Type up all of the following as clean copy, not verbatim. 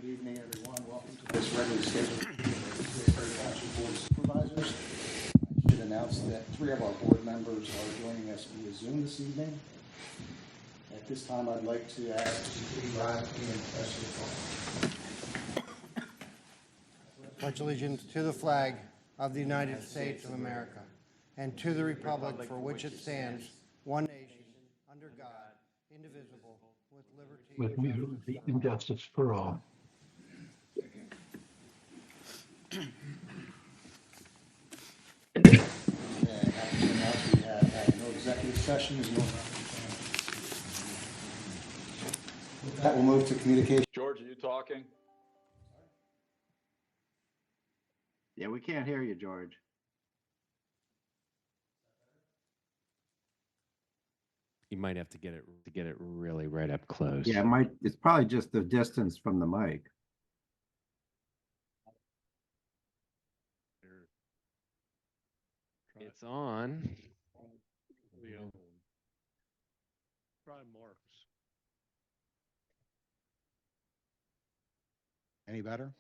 Good evening, everyone. Welcome to this regularly scheduled meeting of the Perry Township Board of Supervisors. I should announce that 3 of our board members are joining us via Zoom this evening. At this time, I'd like to ask you to rise and press your flag. Pledge allegiance to the flag of the United States of America and to the republic for which it stands, one nation, under God, indivisible, with liberty and justice for all. Okay, after announced, we have no executive sessions. With that, we'll move to communication. George, are you talking? Yeah, we can't hear you, George. You might have to get it really right up close. Yeah, it's probably just the distance from the mic. It's on. Try Mark's. Any better?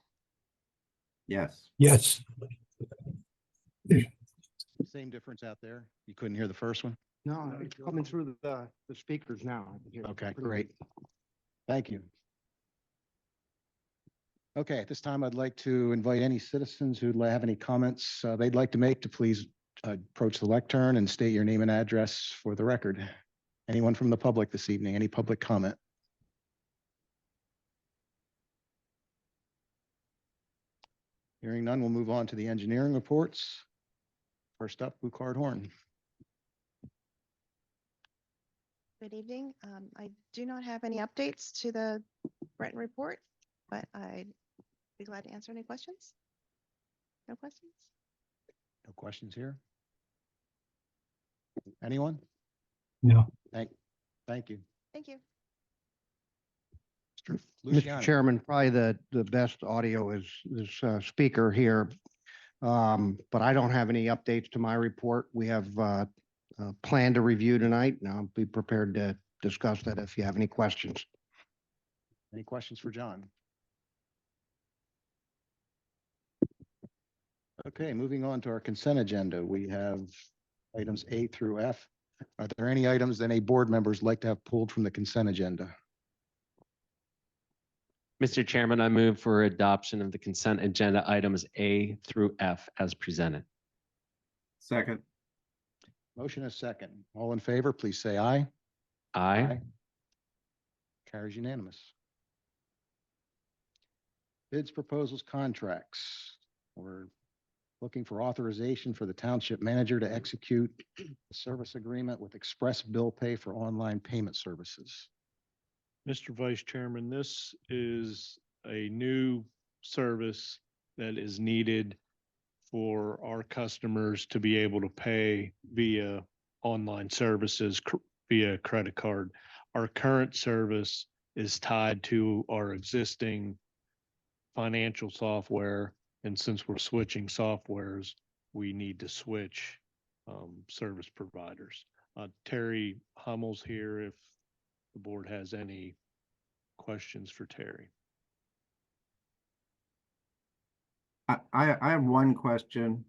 Yes. Yes. Same difference out there? You couldn't hear the first one? No, it's coming through the speakers now. I can hear it. Okay, great. Thank you. Okay, at this time, I'd like to invite any citizens who have any comments they'd like to make to please approach the lectern and state your name and address for the record. Anyone from the public this evening, any public comment? Hearing none, we'll move on to the engineering reports. First up, Buchard Horn. Good evening. I do not have any updates to the Brenton report, but I'd be glad to answer any questions. No questions? No questions here? Anyone? No. Thank you. Thank you. Mr. Mr. Luciano. Chairman, probably the best audio is this speaker here. But I don't have any updates to my report. We have a plan to review tonight, and I'll be prepared to discuss that if you have any questions. Any questions for John? Okay, moving on to our consent agenda. We have items A through F. Are there any items that any board members like to have pulled from the consent agenda? Mr. Chairman, I move for adoption of the consent agenda items A through F as presented. Second. Motion is second. All in favor, please say aye. Aye. Carries unanimous. Bids, proposals, contracts. We're looking for authorization for the township manager to execute a service agreement with Express Bill Pay for online payment services. Mr. Vice Chairman, this is a new service that is needed for our customers to be able to pay via online services via credit card. Our current service is tied to our existing financial software. And since we're switching softwares, we need to switch service providers. Terry Hummel's here if the board has any questions for Terry. I have one question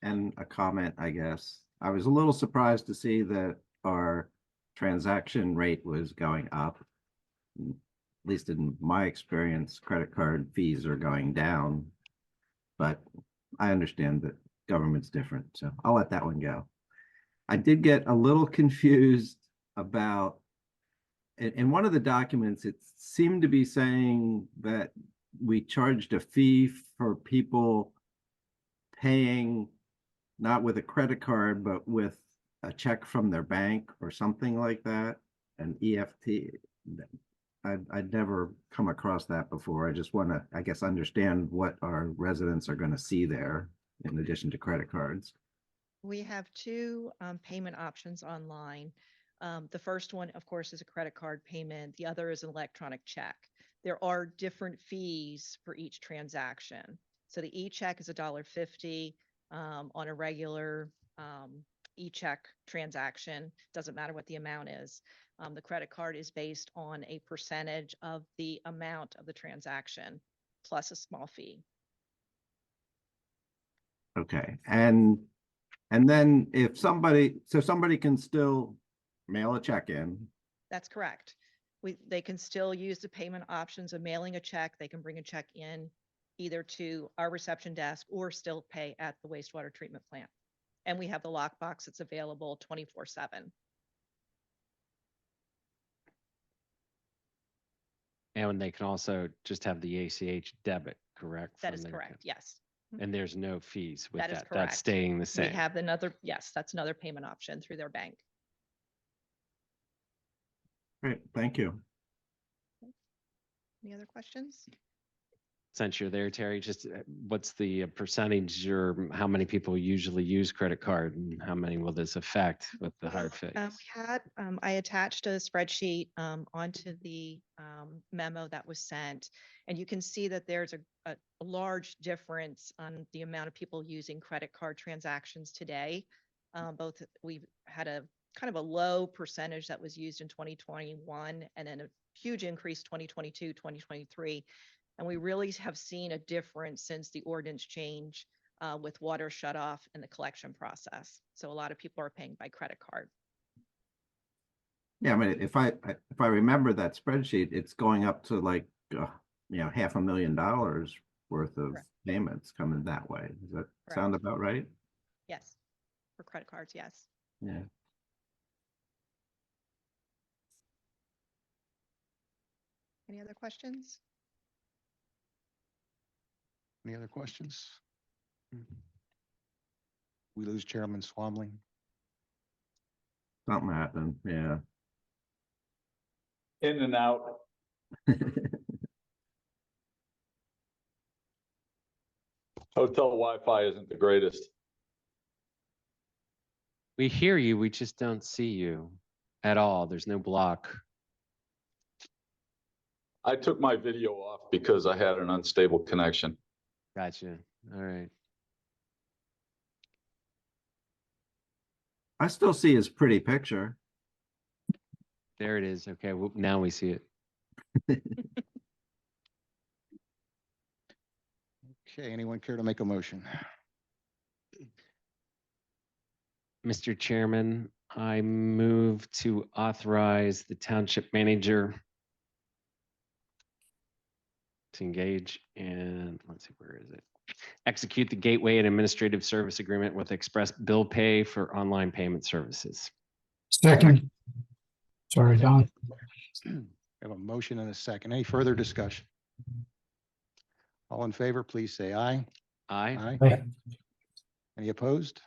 and a comment, I guess. I was a little surprised to see that our transaction rate was going up. At least in my experience, credit card fees are going down. But I understand that government's different, so I'll let that one go. I did get a little confused about, in one of the documents, it seemed to be saying that we charged a fee for people paying not with a credit card, but with a check from their bank or something like that, an EFT. I'd never come across that before. I just want to, I guess, understand what our residents are going to see there in addition to credit cards. We have two payment options online. The first one, of course, is a credit card payment. The other is an electronic check. There are different fees for each transaction. So the e-check is $1.50 on a regular e-check transaction. Doesn't matter what the amount is. The credit card is based on a percentage of the amount of the transaction plus a small fee. Okay, and then if somebody can still mail a check in. That's correct. They can still use the payment options of mailing a check. They can bring a check in either to our reception desk or still pay at the wastewater treatment plant. And we have the lockbox that's available 24/7. And they can also just have the ACH debit, correct? That from is their correct. account? Yes. And there's no fees with That is that. correct. That's staying the We same. have yes, that's another payment option through their bank. Great, thank you. Any other questions? Since you're there, Terry, just what's the percentage or how many people usually use credit card and how many will this affect with the higher fees? I attached a spreadsheet onto the memo that was sent, and you can see that there's a large difference on the amount of people using credit card transactions today. We've had a kind of a low percentage that was used in 2021, and then a huge increase 2022, 2023. And we really have seen a difference since the ordinance change with water shut off and the collection process. So a lot of people are paying by credit card. Yeah, I mean, if I remember that spreadsheet, it's going up to like $500,000 worth of Correct. payments coming that way. Does that sound about right? Yes, for credit cards, yes. Yeah. Any other questions? Any other questions? We lose Chairman Swamley. Something happened, yeah. In and out. Hotel Wi-Fi isn't the greatest. We hear you, we just don't see you at all. There's no block. I took my video off because I had an unstable connection. Gotcha. All right. I still see his pretty picture. There it is. Okay, well, now we see it. Okay, anyone care to make a motion? Mr. Chairman, I move to authorize the township manager to engage in, let's see, where is it? Execute the gateway and administrative service agreement with Express Bill Pay for online payment services. Second. Sorry, Don. We have a motion and a second. Any further discussion? All in favor, please say aye. Aye. Aye. Any opposed?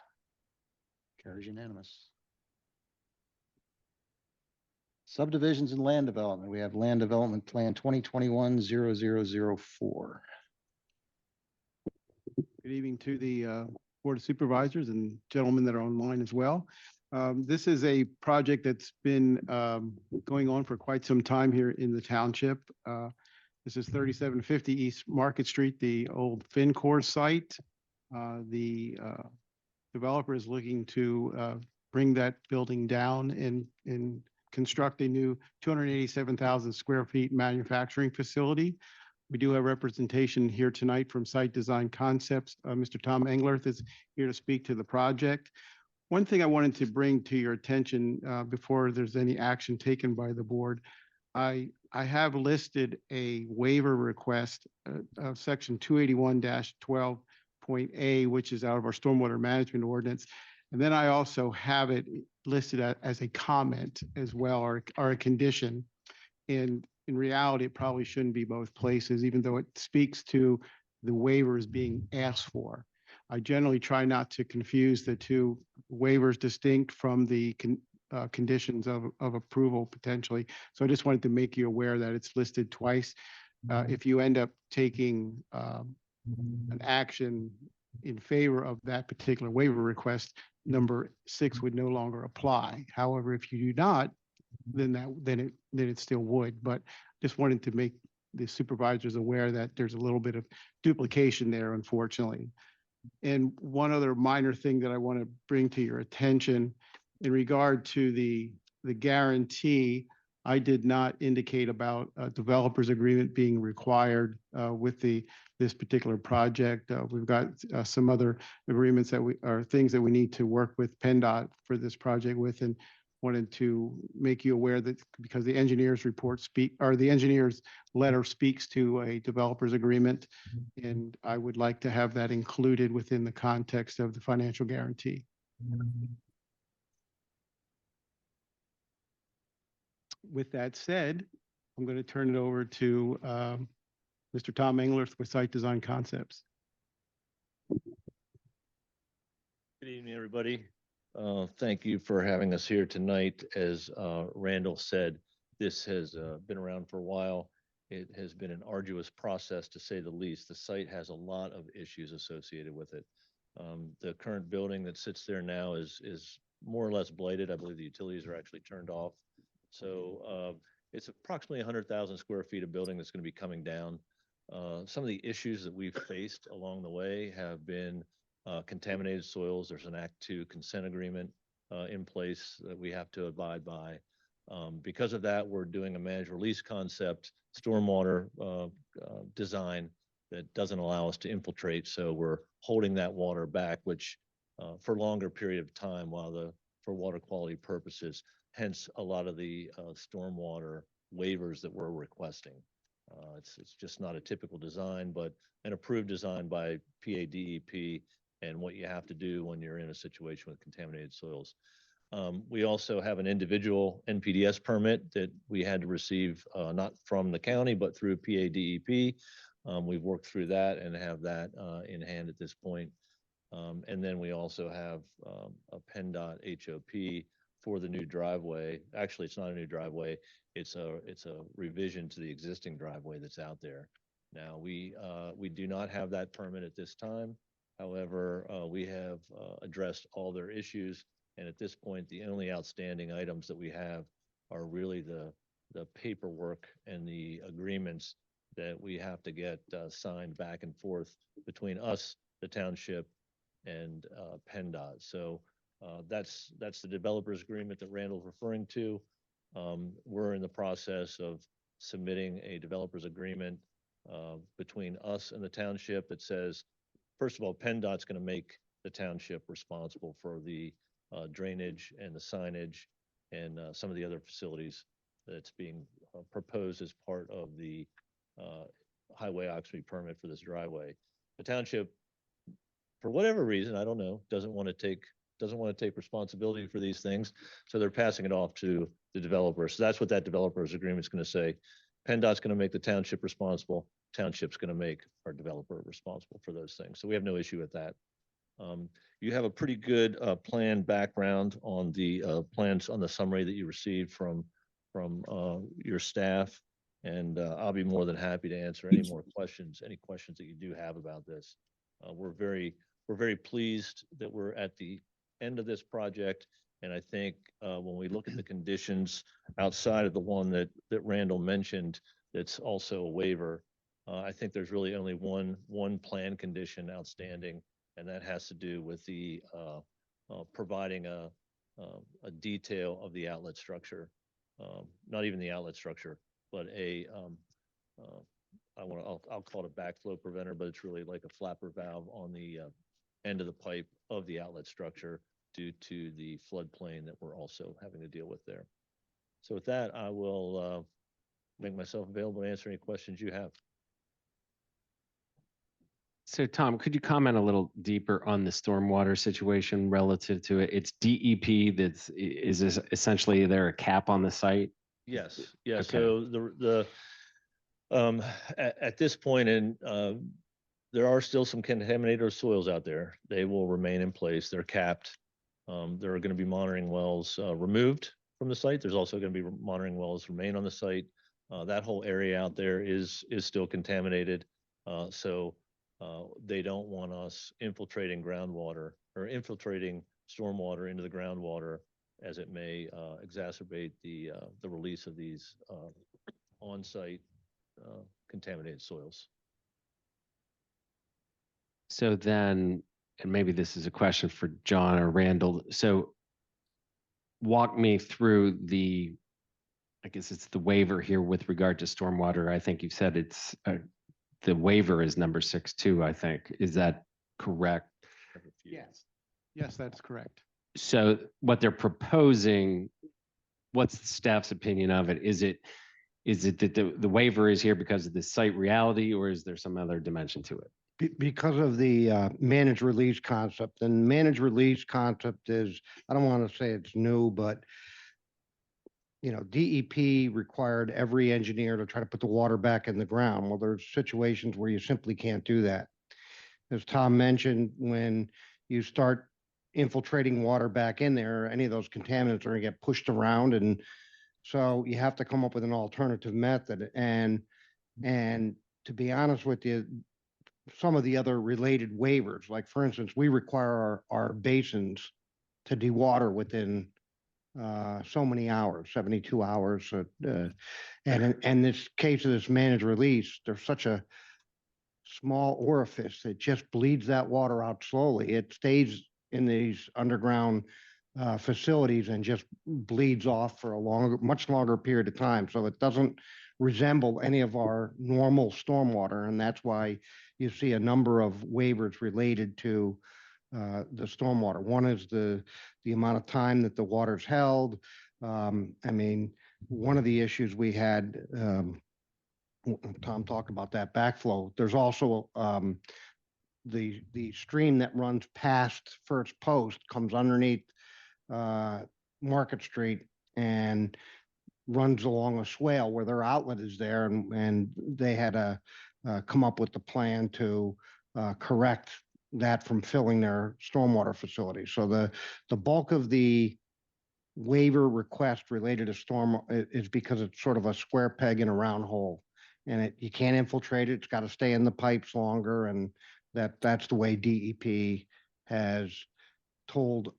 Carries unanimous. Subdivisions and land development. We have land development plan 2021-0004. Good evening to the Board of Supervisors and gentlemen that are online as well. This is a project that's been going on for quite some time here in the township. This is 3750 East Market Street, the old FinCor site. The developer is looking to bring that building down and construct a new 287,000 square feet manufacturing facility. We do have representation here tonight from Site Design Concepts. Mr. Tom Englerth is here to speak to the project. One thing I wanted to bring to your attention before there's any action taken by the board, I have listed a waiver request of section 281-12.A, which is out of our stormwater management ordinance. And then I also have it listed as a comment as well, or a condition. And in reality, it probably shouldn't be both places, even though it speaks to the waivers being asked for. I generally try not to confuse the two waivers distinct from the conditions of approval potentially. So I just wanted to make you aware that it's listed twice. If you end up taking an action in favor of that particular waiver request, number 6 would no longer apply. However, if you do not, then it still would. But just wanted to make the supervisors aware that there's a little bit of duplication there, unfortunately. And one other minor thing that I want to bring to your attention in regard to the the guarantee, I did not indicate about a developer's agreement being required with this particular project. We've got some other agreements that are things that we need to work with PennDOT for this project with, and wanted to make you aware that because the engineer's report the engineer's letter speaks to a developer's agreement, and I would like to have that included within the context of the financial guarantee. With that said, I'm going to turn it over to Mr. Tom Englert with Site Design Concepts. Good evening, everybody. Thank you for having us here tonight. As Randall said, this has been around for a while. It has been an arduous process, to say the least. The site has a lot of issues associated with it. The current building that sits there now is more or less blighted. I believe the utilities are actually turned off. So it's approximately 100,000 square feet of building that's going to be coming down. Some of the issues that we've faced along the way have been contaminated soils. There's an Act 2 consent agreement in place that we have to abide by. Because of that, we're doing a managed release concept, stormwater design that doesn't allow us to infiltrate. So we're holding that water back, which for a longer period of time for water quality purposes, hence a lot of the stormwater waivers that we're requesting. It's just not a typical design, but an approved design by PADEP and what you have to do when you're in a situation with contaminated soils. We also have an individual NPDES permit that we had to receive, not from the county, but through PADEP. We've worked through that and have that in hand at this point. And then we also have a PennDOT HOP for the new driveway. Actually, it's not a new driveway. It's a revision to the existing driveway that's out there. Now, we do not have that permit at this time. However, we have addressed all their issues. And at this point, the only outstanding items that we have are really the paperwork and the agreements that we have to get signed back and forth between us, the township, and PennDOT. So that's the developer's agreement that Randall's referring to. We're in the process of submitting a developer's agreement between us and the township that says, first of all, PennDOT's going to make the township responsible for the drainage and the signage and some of the other facilities that's being proposed as part of the highway occupancy permit for this driveway. The township, for whatever reason, I don't know, doesn't want to take responsibility for these things, so they're passing it off to the developer. So that's what that developer's agreement is going to say. PennDOT's going to make the township responsible. Township's going to make our developer responsible for those things. So we have no issue with that. You have a pretty good plan background on the plans on the summary that you received from your staff, and I'll be more than happy to answer any questions that you do have about this. We're very pleased that we're at the end of this project, and I think when we look at the conditions outside of the one that Randall mentioned, that's also a waiver. I think there's really only one plan condition outstanding, and that has to do with the providing a detail of the outlet structure, not even the outlet structure, but I'll call it a backflow preventer, but it's really like a flapper valve on the end of the pipe of the outlet structure due to the floodplain that we're also having to deal with there. So with that, I will make myself available to answer any questions you have. So Tom, could you comment a little deeper on the stormwater situation relative to it? It's DEP is essentially there a cap on the site? Yes, yes. Okay. So at this point, there are still some contaminated soils out there. They will remain in place. They're capped. There are going to be monitoring wells removed from the site. There's also going to be monitoring wells remain on the site. That whole area out there is still contaminated. So they don't want us infiltrating groundwater or infiltrating stormwater into the groundwater, as it may exacerbate the release of these on-site contaminated soils. So then, and maybe this is a question for John or Randall. So walk me through I guess it's the waiver here with regard to stormwater. I think you've said the waiver is number 6.2, I think. Is that correct? Yes. Yes, that's correct. So what they're proposing, what's the staff's opinion of it? Is it that the waiver is here because of the site reality, or is there some other dimension to it? Because of the managed release concept, and managed release concept is, I don't want to say it's new, but DEP required every engineer to try to put the water back in the ground. Well, there's situations where you simply can't do that. As Tom mentioned, when you start infiltrating water back in there, any of those contaminants are going to get pushed around. And so you have to come up with an alternative method. And to be honest with you, some of the other related waivers, like for instance, we require our basins to dewater within so many hours, 72 hours. And in this case of this managed release, there's such a small orifice that just bleeds that water out slowly. It stays in these underground facilities and just bleeds off for much longer period of time. So it doesn't resemble any of our normal stormwater. And that's why you see a number of waivers related to the stormwater. One is the amount of time that the water's held. I mean, one of the issues we had, Tom talked about that backflow. There's also the stream that runs past First Post, comes underneath Market Street and runs along a swale where their outlet is there, and they had to come up with the plan to correct that from filling their stormwater facility. So the bulk of the waiver request related to storm is because it's sort of a square peg in a round hole, and you can't infiltrate it. It's got to stay in the pipes longer, and that's the way DEP has told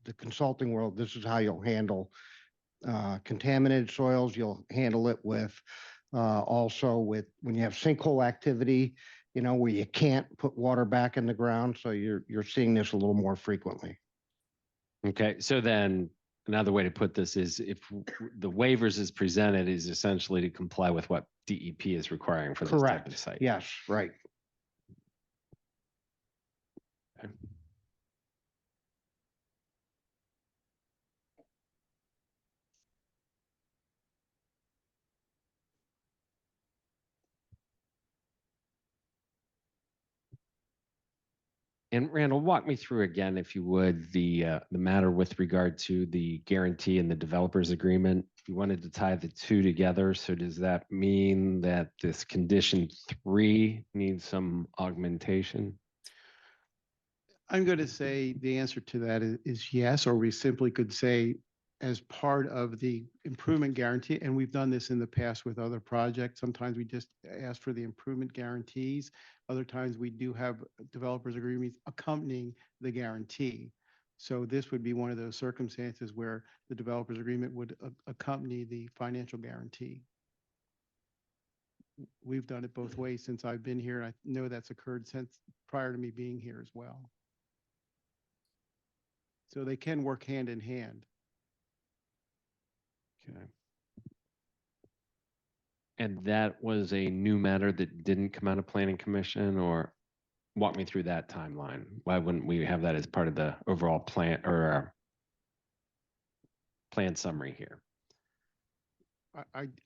the consulting world, this is how you'll handle contaminated soils. You'll handle it with also with when you have sinkhole activity, where you can't put water back in the ground. So you're seeing this a little more frequently. Okay, so then another way to put this is if the waivers is presented is essentially to comply with what DEP is requiring for this type Correct. of site. Yes, right. Okay. And Randall, walk me through again, if you would, the matter with regard to the guarantee and the developers agreement. You wanted to tie the two together. So does that mean that this condition 3 needs some augmentation? I'm going to say the answer to that is yes, or we simply could say as part of the improvement guarantee, and we've done this in the past with other projects. Sometimes we just ask for the improvement guarantees. Other times we do have developers agreements accompanying the guarantee. So this would be one of those circumstances where the developers agreement would accompany the financial guarantee. We've done it both ways since I've been here. I know that's occurred since prior to me being here as well. So they can work hand in hand. Okay. And that was a new matter that didn't come out of planning commission, or walk me through that timeline. Why wouldn't we have that as part of the overall plan or plan summary here?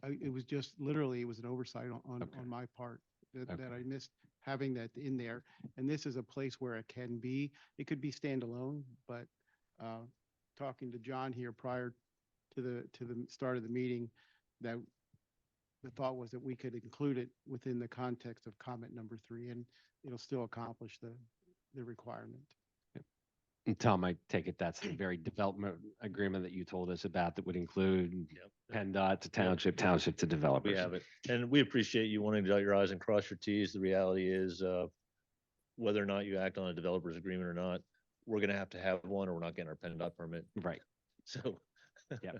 It was just literally, it was an oversight on Okay. my part that Okay. I missed having that in there. And this is a place where it can be, it could be standalone, but talking to John here prior to the start of the meeting, that the thought was that we could include it within the context of comment number 3, and it'll still accomplish the requirement. And Tom, I take it that's the very development agreement that you told us about that would include PennDOT to township, township to developers. We have it. And we appreciate you wanting to dot your i's and cross your t's. The reality is whether or not you act on a developer's agreement or not, we're going to have one, or we're not getting our PennDOT permit. Right. So, yeah.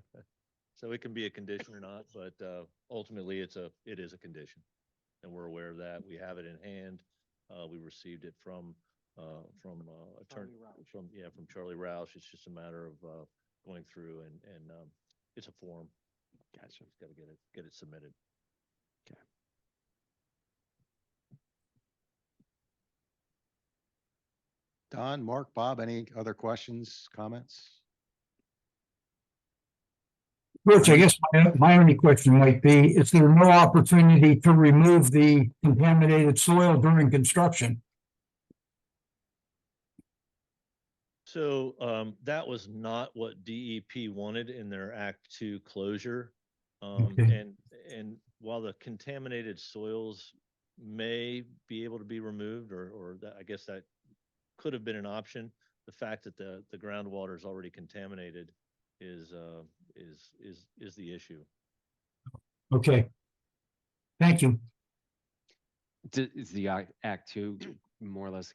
So it can be a condition or not, but ultimately it is a condition, and we're aware of that. We have it in hand. We received it from attorney from Charlie Roush. It's just a matter of going through and it's a form. Gotcha. Got to get it submitted. Don, Mark, Bob, any other questions, comments? Rich, I guess my only question might be, is there no opportunity to remove the contaminated soil during construction? So that was not what DEP wanted in their Act Two closure. Um, Okay. and while the contaminated soils may be able to be removed, or that, I guess that could have been an option, the fact that the groundwater is already contaminated is the issue. Okay. Thank you. Is the Act Two more or less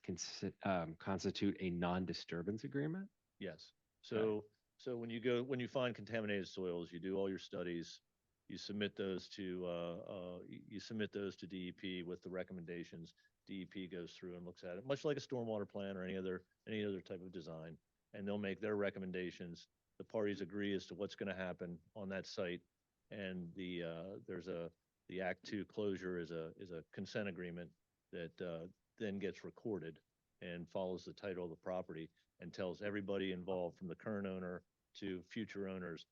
constitute a non-disturbance agreement? Yes. So when you find contaminated soils, you do all your studies, you submit those to DEP with the recommendations. DEP goes through and looks at it, much like a stormwater plan or any other type of design, and they'll make their recommendations. The parties agree as to what's going to happen on that site, and the Act Two closure is a consent agreement that then gets recorded and follows the title of the property and tells everybody involved, from the current owner to future owners,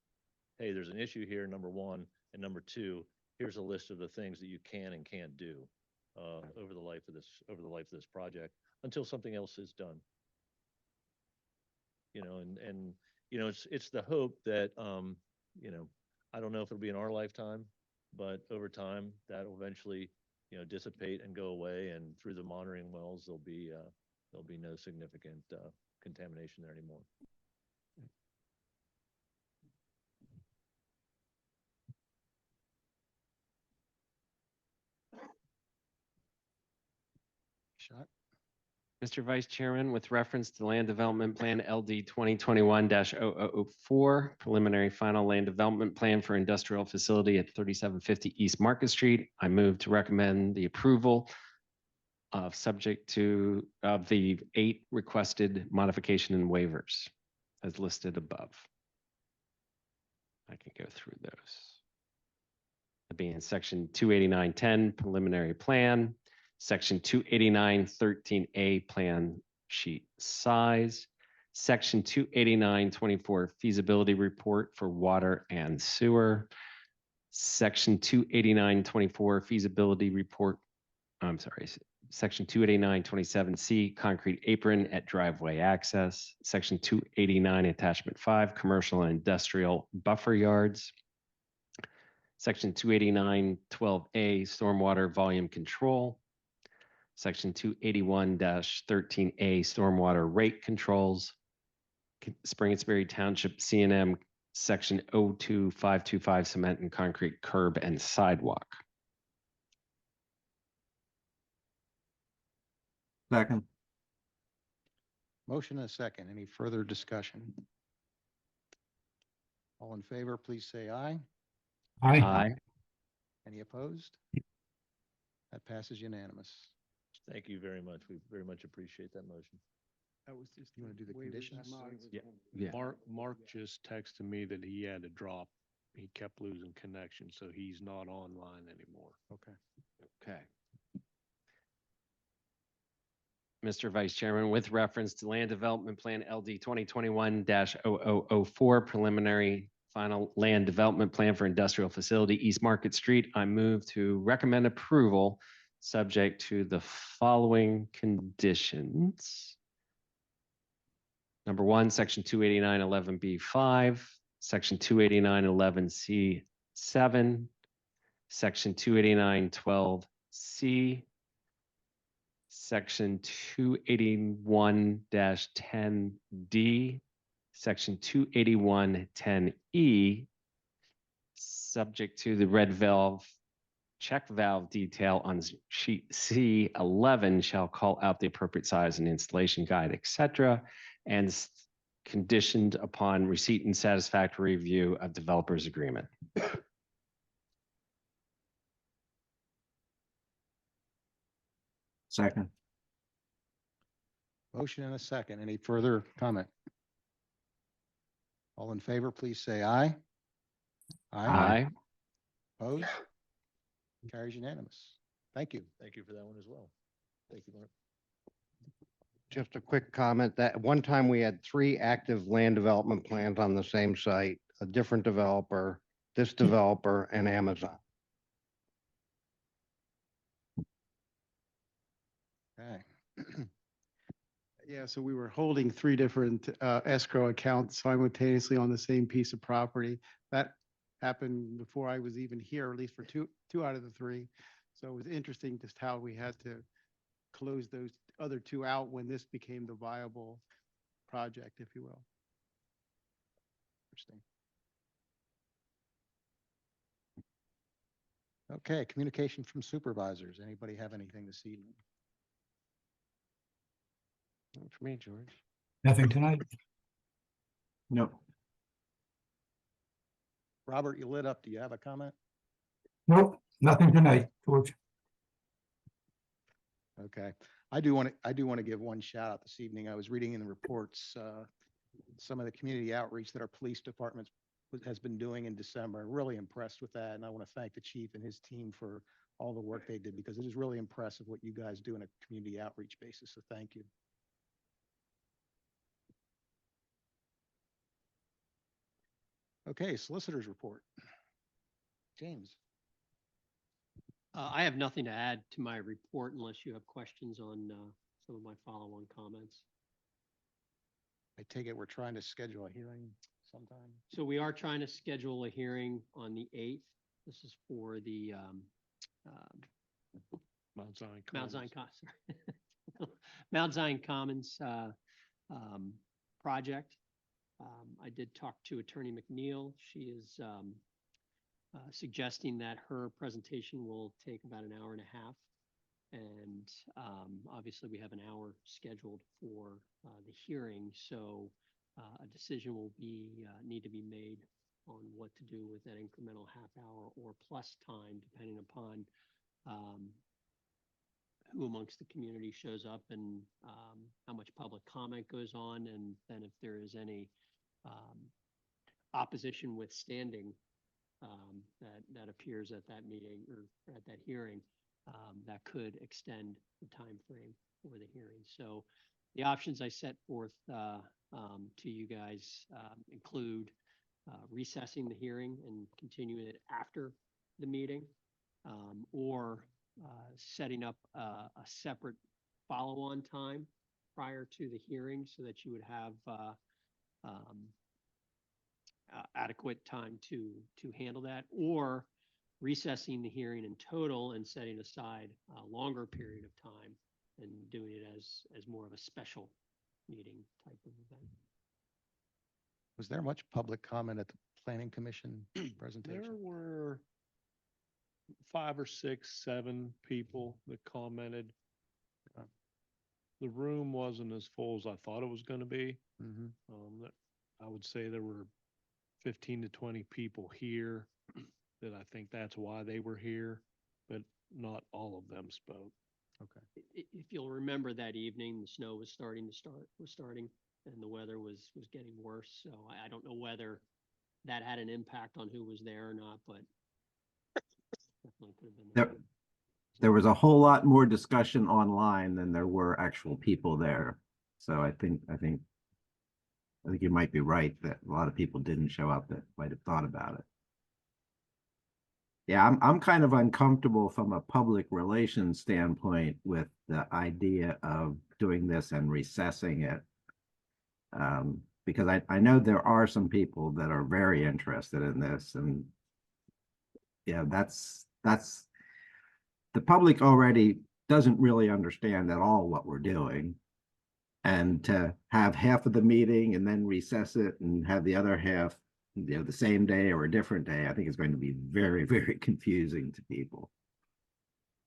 hey, there's an issue here, number one, and number two, here's a list of the things that you can and can't do over the life of this project until something else is done. And it's the hope that I don't know if it'll be in our lifetime, but over time that will eventually dissipate and go away, and through the monitoring wells there'll be no significant contamination there anymore. Shot. Mr. Vice Chairman, with reference to Land Development Plan LD 2021-0004, preliminary final land development plan for industrial facility at 3750 East Market Street, I move to recommend the approval of the 8 requested modification and waivers as listed above. I can go through those. Being section 28910 preliminary plan, section 28913A plan sheet size, section 28924 feasibility report for water and sewer, section 28924 feasibility report, section 28927C concrete apron at driveway access, section 289 attachment 5 commercial and industrial buffer yards, section 28912A stormwater volume control, section 281-13A stormwater rate controls, Springersbury Township CNM section 02525 cement and concrete curb and sidewalk. Second. Motion and a second. Any further discussion? All in favor, please say aye. Aye. Any opposed? That passes unanimous. Thank you very much. We very much appreciate that motion. That was just. You want to do the conditions? Yeah. Mark just texted me that he had to drop. He kept losing connection, so he's not online anymore. Okay. Okay. Mr. Vice Chairman, with reference to Land Development Plan LD 2021-0004 preliminary final land development plan for industrial facility East Market Street, I move to recommend approval subject to the following conditions. Number 1, section 28911B5, section 28911C7, section 28912C, section 281-10D, section 281-10E, subject to the red valve check valve detail on sheet C11 shall call out the appropriate size and installation guide, etc., and conditioned upon receipt and satisfactory review of developer's agreement. Second. Motion and a second. Any further comment? All in favor, please say aye. Aye. Opposed? Carries unanimous. Thank you. Thank you for that one as well. Thank you, Mark. Just a quick comment that one time we had 3 active land development plans on the same site, a different developer, this developer, and Amazon. Okay. Yeah, so we were holding 3 different escrow accounts simultaneously on the same piece of property. That happened before I was even here, at least for two out of the 3. So it was interesting just how we had to close those other 2 out when this became the viable project, if you will. Interesting. Okay, communication from supervisors. Anybody have anything this evening? Not for me, George. Nothing tonight. No, Robert, you lit up. Do you have a comment? Nope, nothing tonight, George. Okay. I do want to give one shout out this evening. I was reading in the reports, some of the community outreach that our police department has been doing in December. I'm really impressed with that. And I want to thank the chief and his team for all the work they did, because it is really impressive what you guys do on a community outreach basis. So thank you. Okay, solicitors report. James. I have nothing to add to my report unless you have questions on some of my follow-on comments. I take it we're trying to schedule a hearing sometime. So we are trying to schedule a hearing on the 8th. This is for the Mount Zion. Mount Commons. Zion, Mount Zion Commons project. I did talk to Attorney McNeil. She is suggesting that her presentation will take about an hour and a half. And obviously we have an hour scheduled for the hearing. So a decision will need to be made on what to do with that incremental half hour or plus time, depending upon who amongst the community shows up and how much public comment goes on. And then if there is any opposition withstanding that appears at that meeting or at that hearing, that could extend the time frame for the hearing. So the options I set forth to you guys include recessing the hearing and continuing it after the meeting, or setting up a separate follow-on time prior to the hearing so that you would have adequate time to handle that, or recessing the hearing in total and setting aside a longer period of time and doing it as more of a special meeting type of event. Was there much public comment at the planning commission presentation? There were 5 or 6, 7 people that commented. The room wasn't as full as I thought it was going to be. I would say there were 15 to 20 people here that I think that's why they were here, but not all of them spoke. Okay. If you'll remember that evening, the snow was starting, and the weather was getting worse. So I don't know whether that had an impact on who was there or not, but definitely could have been. there was a whole lot more discussion online than there were actual people there. So I think you might be right that a lot of people didn't show up that might have thought about it. Yeah, I'm kind of uncomfortable from a public relations standpoint with the idea of doing this and recessing it. Because I know there are some people that are very interested in this, and yeah, that's the public already doesn't really understand at all what we're doing. And to have half of the meeting and then recess it and have the other half, the same day or a different day, I think it's going to be very, very confusing to people.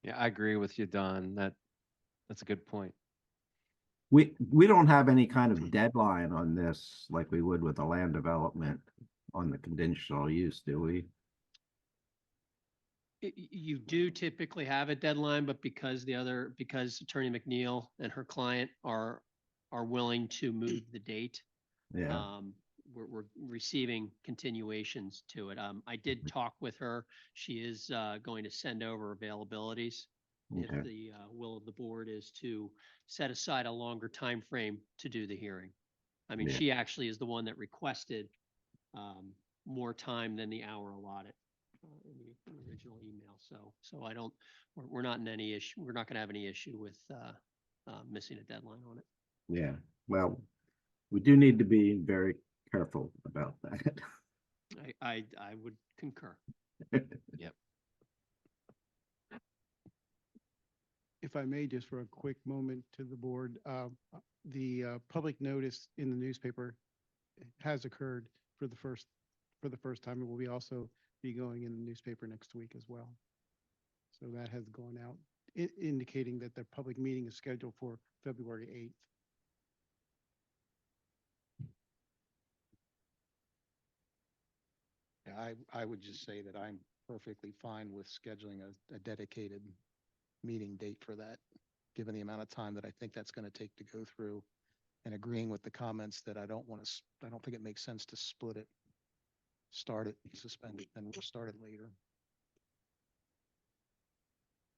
Yeah, I agree with you, Don. That's a good point. We don't have any kind of deadline on this like we would with the land development on the conditional use, do we? You do typically have a deadline, but because Attorney McNeil and her client are willing to move the date, Yeah. we're receiving continuations to it. I did talk with her. She is going to send over availabilities. If Okay. the will of the board is to set aside a longer time frame to do the hearing. I mean, Yeah. she actually is the one that requested more time than the hour allotted in the original email. So I don't, we're not in any issue. We're not going to have any issue with missing a deadline on it. Yeah, well, we do need to be very careful about that. I would concur. Yep. If I may, just for a quick moment to the board, the public notice in the newspaper has occurred for the first time. It will be also be going in the newspaper next week as well. So that has gone out, indicating that the public meeting is scheduled for February 8th. Yeah, I would just say that I'm perfectly fine with scheduling a dedicated meeting date for that, given the amount of time that I think that's going to take to go through, and agreeing with the comments that I don't think it makes sense to split it, start it, suspend it, and we'll start it later.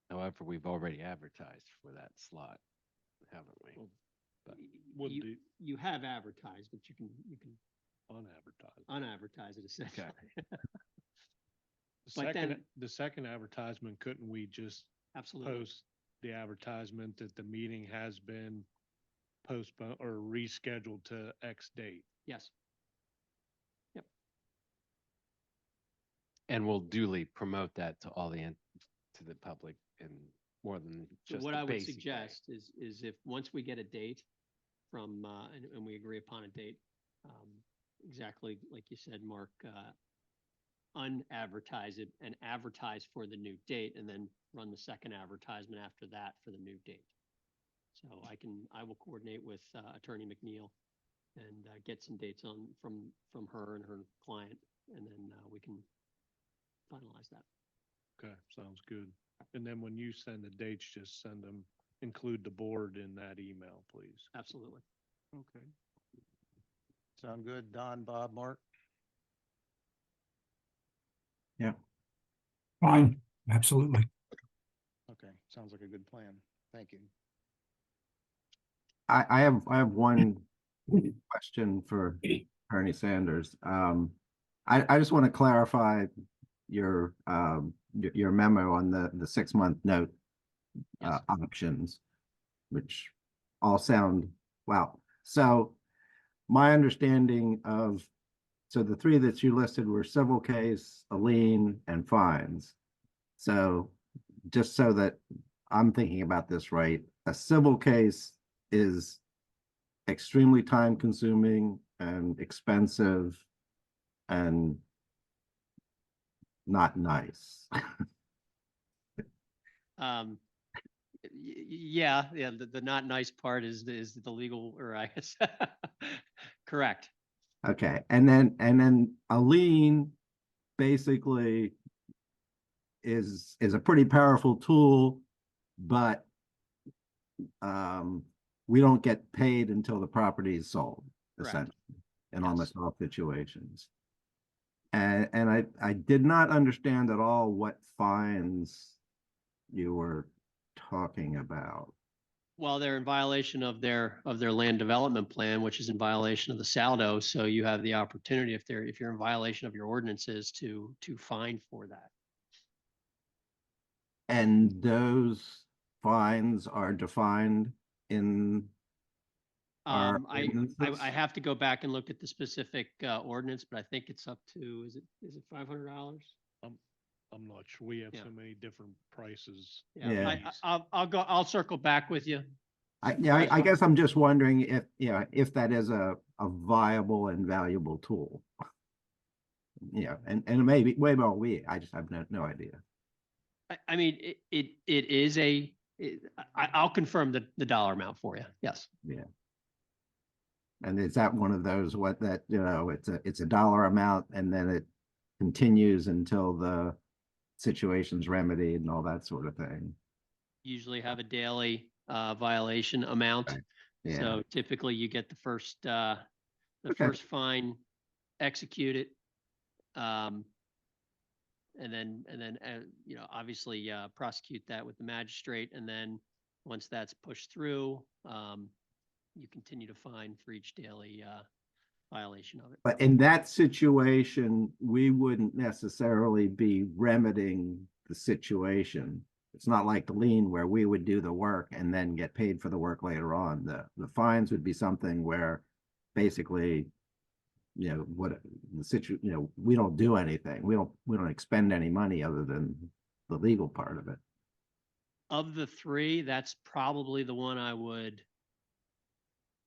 However, we've already advertised for that slot, haven't we? Well, But Would You, do you have advertised, but you can unadvertised. unadvertise it essentially. The But second, then- the second advertisement, couldn't we just Absolutely. post the advertisement that the meeting has been postponed or rescheduled to X date? Yes. And we'll duly promote that to all to the public in more than So just what the I would basic way. suggest is if, once we get a date from, and we agree upon a date, exactly like you said, Mark, unadvertise it and advertise for the new date, and then run the second advertisement after that for the new date. So I will coordinate with Attorney McNeil and get some dates from her and her client, and then we can finalize that. Okay, sounds good. And then when you send the dates, just send them, include the board in that email, please. Absolutely. Okay. Sound good, Don, Bob, Mark? Yeah, Fine, absolutely. Okay, sounds like a good plan. Thank you. I have one question for Attorney Sanders. I just want to clarify your memo on the 6-month note Yes. options, which all sound well. So my understanding of, so the three that you listed were civil case, a lien, and fines. So just so that I'm thinking about this right, a civil case is extremely time consuming and expensive and not nice. Yeah, the not nice part is the legal, or I guess, correct. Okay, and then a lien basically is a pretty powerful tool, but we don't get paid until the property is sold, Correct. essentially, in Yes. almost all situations. And I did not understand at all what fines you were talking about. Well, they're in violation of their land development plan, which is in violation of the saldo. So you have the opportunity, if you're in violation of your ordinances, to fine for that. And those fines are defined in our I ordinances? have to go back and look at the specific ordinance, but I think it's up to, is it $500? I'm not sure. We have Yeah. so many different prices. Yeah. I'll circle back with you. I guess I'm just wondering if that is a viable and valuable tool. Yeah, and it may be, way more I just have no idea. I mean, it is I'll confirm the dollar amount for you. Yes. Yeah. And is that one of those, it's a dollar amount and then it continues until the situation's remedied and all that sort of thing? Usually have a daily violation amount. Right. Yeah. So typically you get the first Okay. first fine execute it. And then, obviously, prosecute that with the magistrate. And then once that's pushed through, you continue to fine for each daily, violation of it. But in that situation, we wouldn't necessarily be remedying the situation. It's not like the lien where we would do the work and then get paid for the work later on. The fines would be something where basically, what the situation, we don't do anything. We don't expend any money other than the legal part of it. Of the three, that's probably the one I would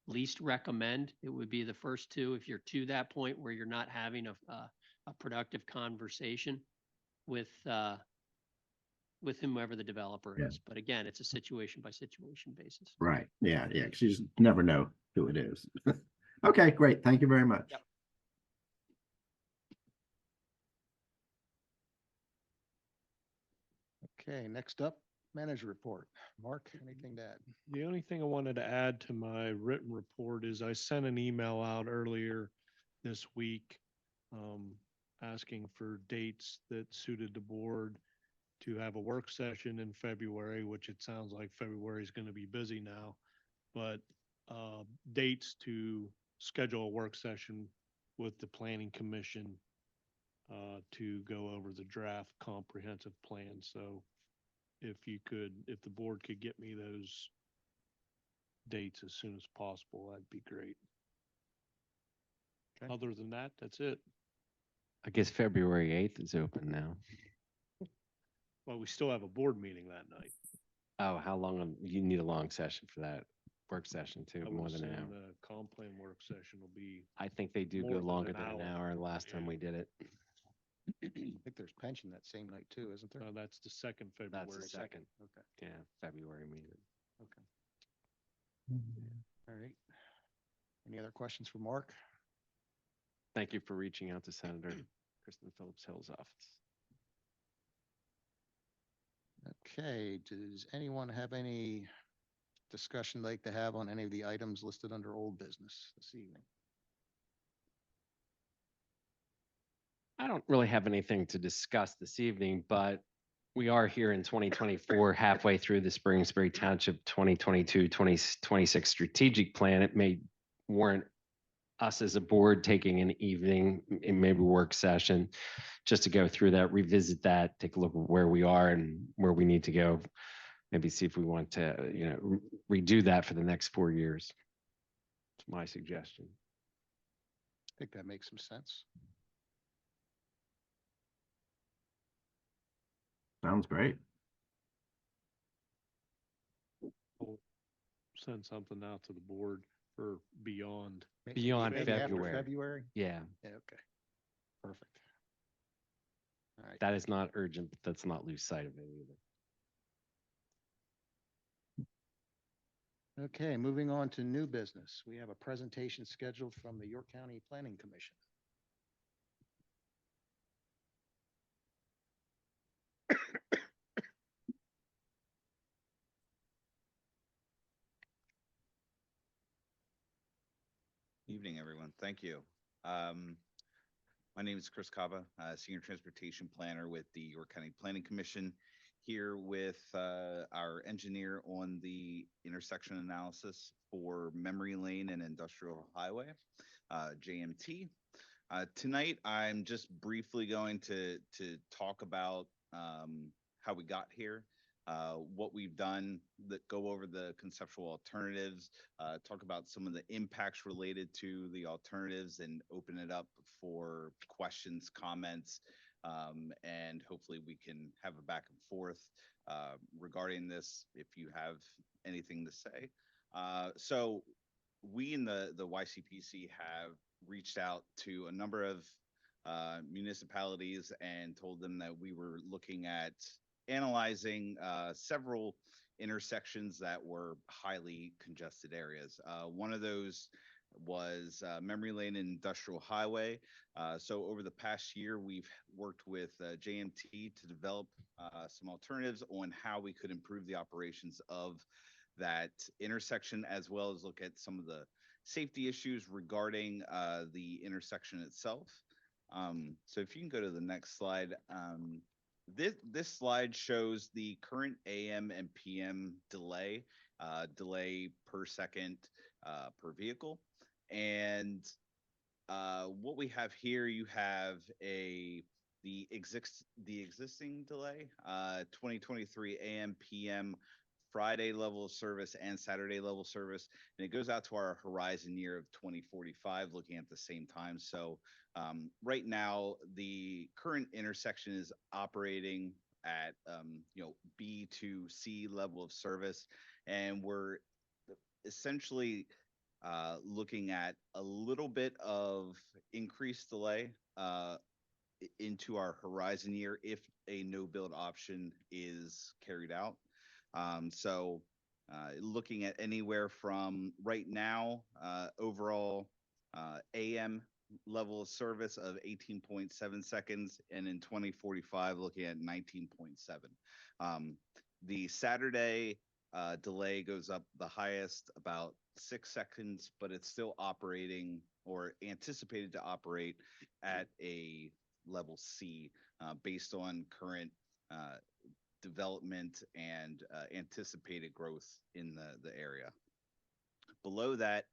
least recommend. It would be the first two. If you're to that point where you're not having a productive conversation with whomever the developer Yeah. is. But again, it's a situation by situation basis. Right. Yeah. Yeah. Because you just never know who it is. Okay, great. Thank you very much. Yep. Okay, next up, manager report. Mark, anything to add? The only thing I wanted to add to my written report is I sent an email out earlier this week asking for dates that suited the board to have a work session in February, which it sounds like February is going to be busy now, but dates to schedule a work session with the Planning Commission to go over the draft comprehensive plan. So if the board could get me those dates as soon as possible, that'd be great. Okay. Other than that, that's it. I guess February 8th is open now. Well, we still have a board meeting that night. Oh, how long? You need a long session for that work session too, I more would than an assume hour. the comp plan work session will be, I think they do more go than longer an than an hour. hour last time Yeah. we did it. I think there's pension that same night too, isn't there? that's the second February. That's the second. Okay, Yeah, February meeting. okay. All right. Any other questions for Mark? Thank you for reaching out to Senator Kristen Phillips Hill's office. Okay, does anyone have any discussion they'd like to have on any of the items listed under old business this evening? I don't really have anything to discuss this evening, but we are here in 2024, halfway through the Spring-Spree Township 2022-2026 strategic plan. It may warrant us as a board taking an evening, maybe work session, just to go through that, revisit that, take a look at where we are and where we need to go. Maybe see if we want to, redo that for the next 4 years. It's my suggestion. I think that makes some sense. Sounds great. We'll send something out to the board for beyond. Beyond Maybe after February. February? Yeah, Yeah, okay. Perfect. All right. that is not urgent, but let's not lose sight of it either. Okay, moving on to new business. We have a presentation scheduled from the York County Planning Commission. Evening, everyone. Thank you. My name is Chris Cava, Senior Transportation Planner with the York County Planning Commission, here with our engineer on the intersection analysis for Memory Lane and Industrial Highway, JMT. Tonight, I'm just briefly going to talk about how we got here, what we've done, that go over the conceptual alternatives, talk about some of the impacts related to the alternatives, and open it up for questions, comments, and hopefully we can have a back and forth regarding this if you have anything to say. So we in the YCPC have reached out to a number of municipalities and told them that we were looking at analyzing several intersections that were highly congested areas. One of those was Memory Lane and Industrial Highway. So over the past year, we've worked with JMT to develop some alternatives on how we could improve the operations of that intersection, as well as look at some of the safety issues regarding the intersection itself. So if you can go to the next slide. This slide shows the current AM and PM delay per second per vehicle. And what we have here, you have the existing delay, 2023 AM PM Friday level of service and Saturday level service, and it goes out to our horizon year of 2045, looking at the same time. So right now, the current intersection is operating at B to C level of service, and we're essentially looking at a little bit of increased delay into our horizon year if a no build option is carried out. So looking at anywhere from right now, overall AM level of service of 18.7 seconds, and in 2045 looking at 19.7. The Saturday delay goes up the highest about 6 seconds, but it's still operating or anticipated to operate at a level C based on current development and anticipated growth in the area. Below that,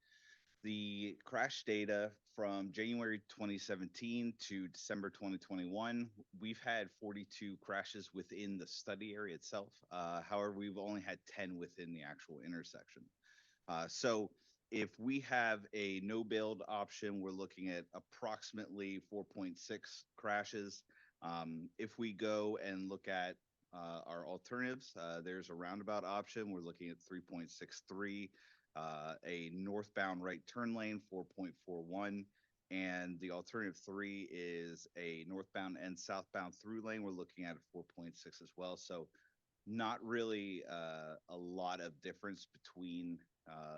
the crash data from January 2017 to December 2021, we've had 42 crashes within the study area itself. However, we've only had 10 within the actual intersection. So if we have a no build option, we're looking at approximately 4.6 crashes. If we go and look at our alternatives, there's a roundabout option. We're looking at 3.63, a northbound right turn lane, 4.41, and the alternative 3 is a northbound and southbound through lane. We're looking at a 4.6 as well. So not really a lot of difference between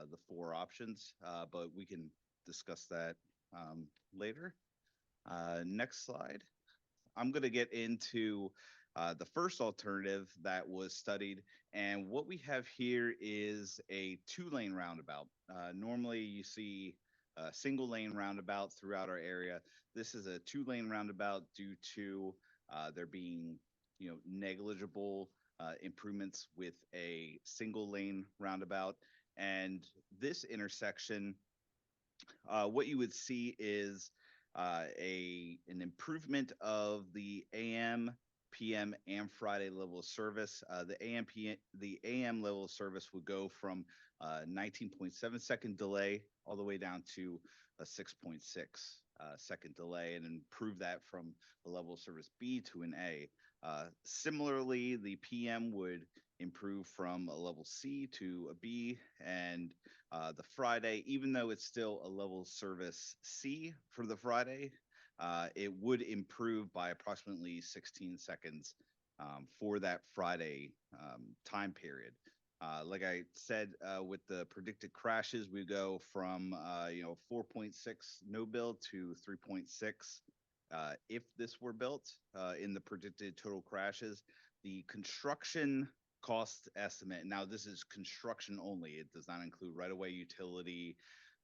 the 4 options, but we can discuss that later. Next slide. I'm going to get into the first alternative that was studied, and what we have here is a 2-lane roundabout. Normally you see a single lane roundabout throughout our area. This is a 2-lane roundabout due to there being negligible improvements with a single lane roundabout. And this intersection, what you would see is an improvement of the AM, PM, and Friday level of service. The AM level of service would go from 19.7 second delay all the way down to a 6.6 second delay, and improve that from a level of service B to an A. Similarly, the PM would improve from a level C to a B, and the Friday, even though it's still a level service C for the Friday, it would improve by approximately 16 seconds for that Friday time period. Like I said, with the predicted crashes, we go from 4.6 no build to 3.6 if this were built in the predicted total crashes. The construction cost estimate, now this is construction only, it does not include right-of-way utility,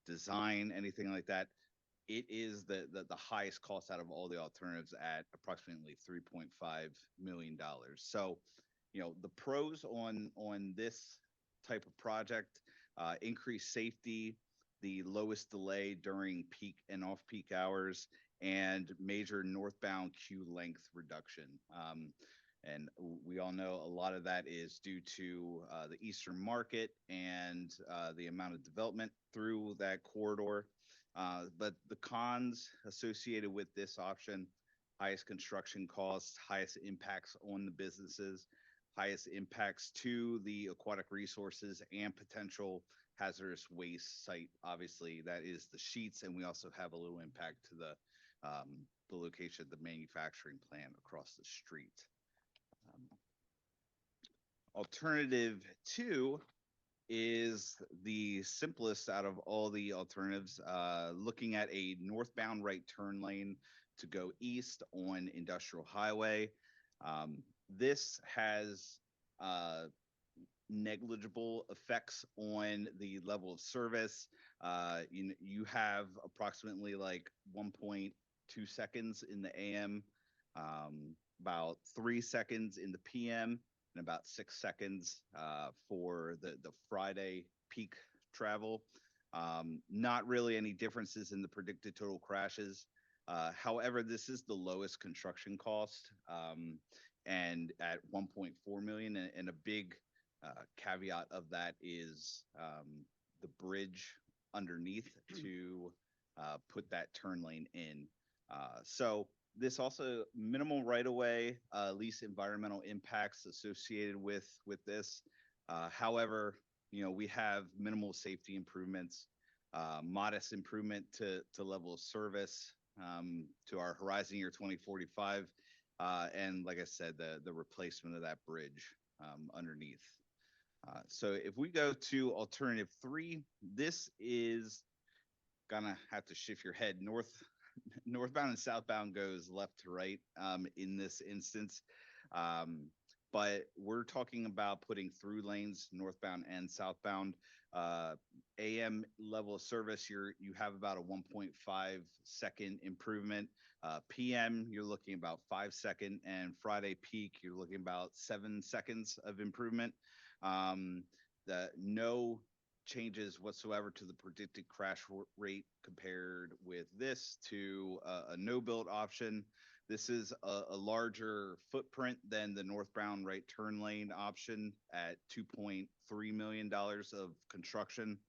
design, anything like that. It is the highest cost out of all the alternatives at approximately $3.5 million. So, the pros on this type of project, increased safety, the lowest delay during peak and off-peak hours, and major northbound queue length reduction. And we all know a lot of that is due to the Eastern Market and the amount of development through that corridor. But the cons associated with this option: highest construction costs, highest impacts on the businesses, highest impacts to the aquatic resources and potential hazardous waste site. Obviously, that is the sheets, and we also have a little impact to the location of the manufacturing plant across the street. Alternative 2 is the simplest out of all the alternatives, looking at a northbound right turn lane to go east on Industrial Highway. This has negligible effects on the level of service. You have approximately like 1.2 seconds in the AM, about 3 seconds in the PM, and about 6 seconds for the Friday peak travel. Not really any differences in the predicted total crashes. However, this is the lowest construction cost, and at 1.4 million, and a big caveat of that is the bridge underneath to put that turn lane in. So this also minimal right of way, least environmental impacts associated with this. However, we have minimal safety improvements, modest improvement to level of service, to our horizon year 2045. And like I said, the replacement of that bridge underneath. So if we go to alternative 3, this is gonna have to shift your head northbound and southbound goes left to right in this instance. But we're talking about putting through lanes northbound and southbound. AM level of service, you have about a 1.5 second improvement. PM, you're looking about 5 second, and Friday peak, you're looking about 7 seconds of improvement. No changes whatsoever to the predicted crash rate compared with this to a no build option. This is a larger footprint than the northbound right turn lane option at $2.3 million of construction.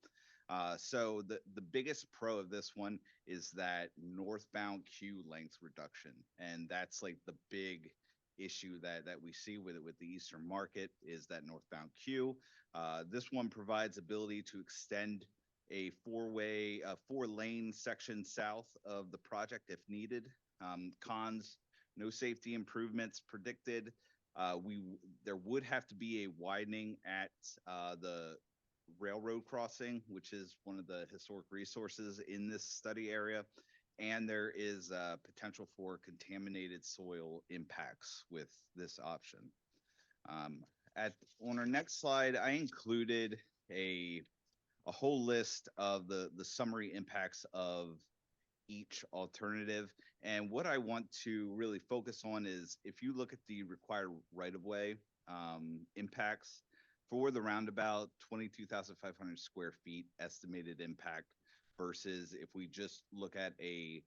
So the biggest pro of this one is that northbound queue length reduction. And that's like the big issue that we see with the Eastern market is that northbound queue. This one provides ability to extend a 4-lane section south of the project if needed. Cons, no safety improvements predicted. There would have to be a widening at the railroad crossing, which is one of the historic resources in this study area. And there is potential for contaminated soil impacts with this option. On our next slide, I included a whole list of the summary impacts of each alternative. And what I want to really focus on is if you look at the required right-of-way impacts for the roundabout, 22,500 square feet estimated impact versus if we just look at a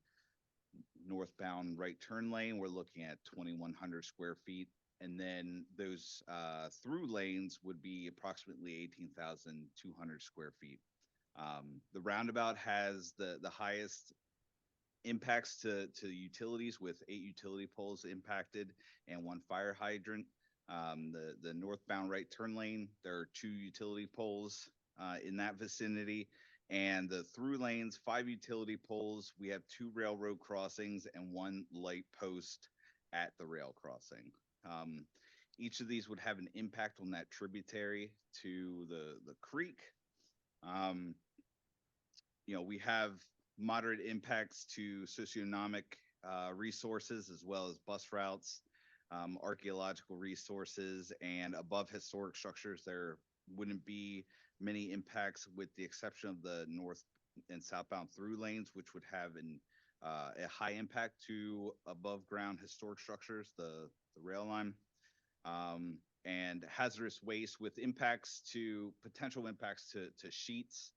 northbound right turn lane, we're looking at 2,100 square feet. And then those through lanes would be approximately 18,200 square feet. The roundabout has the highest impacts to utilities with 8 utility poles impacted and 1 fire hydrant. The northbound right turn lane, there are 2 utility poles in that vicinity. And the through lanes, 5 utility poles. We have 2 railroad crossings and 1 light post at the rail crossing. Each of these would have an impact on that tributary to the creek. We have moderate impacts to socioeconomic resources as well as bus routes, archaeological resources, and above historic structures. There wouldn't be many impacts with the exception of the north and southbound through lanes, which would have a high impact to above ground historic structures, the rail line, and hazardous waste with potential impacts to sheets.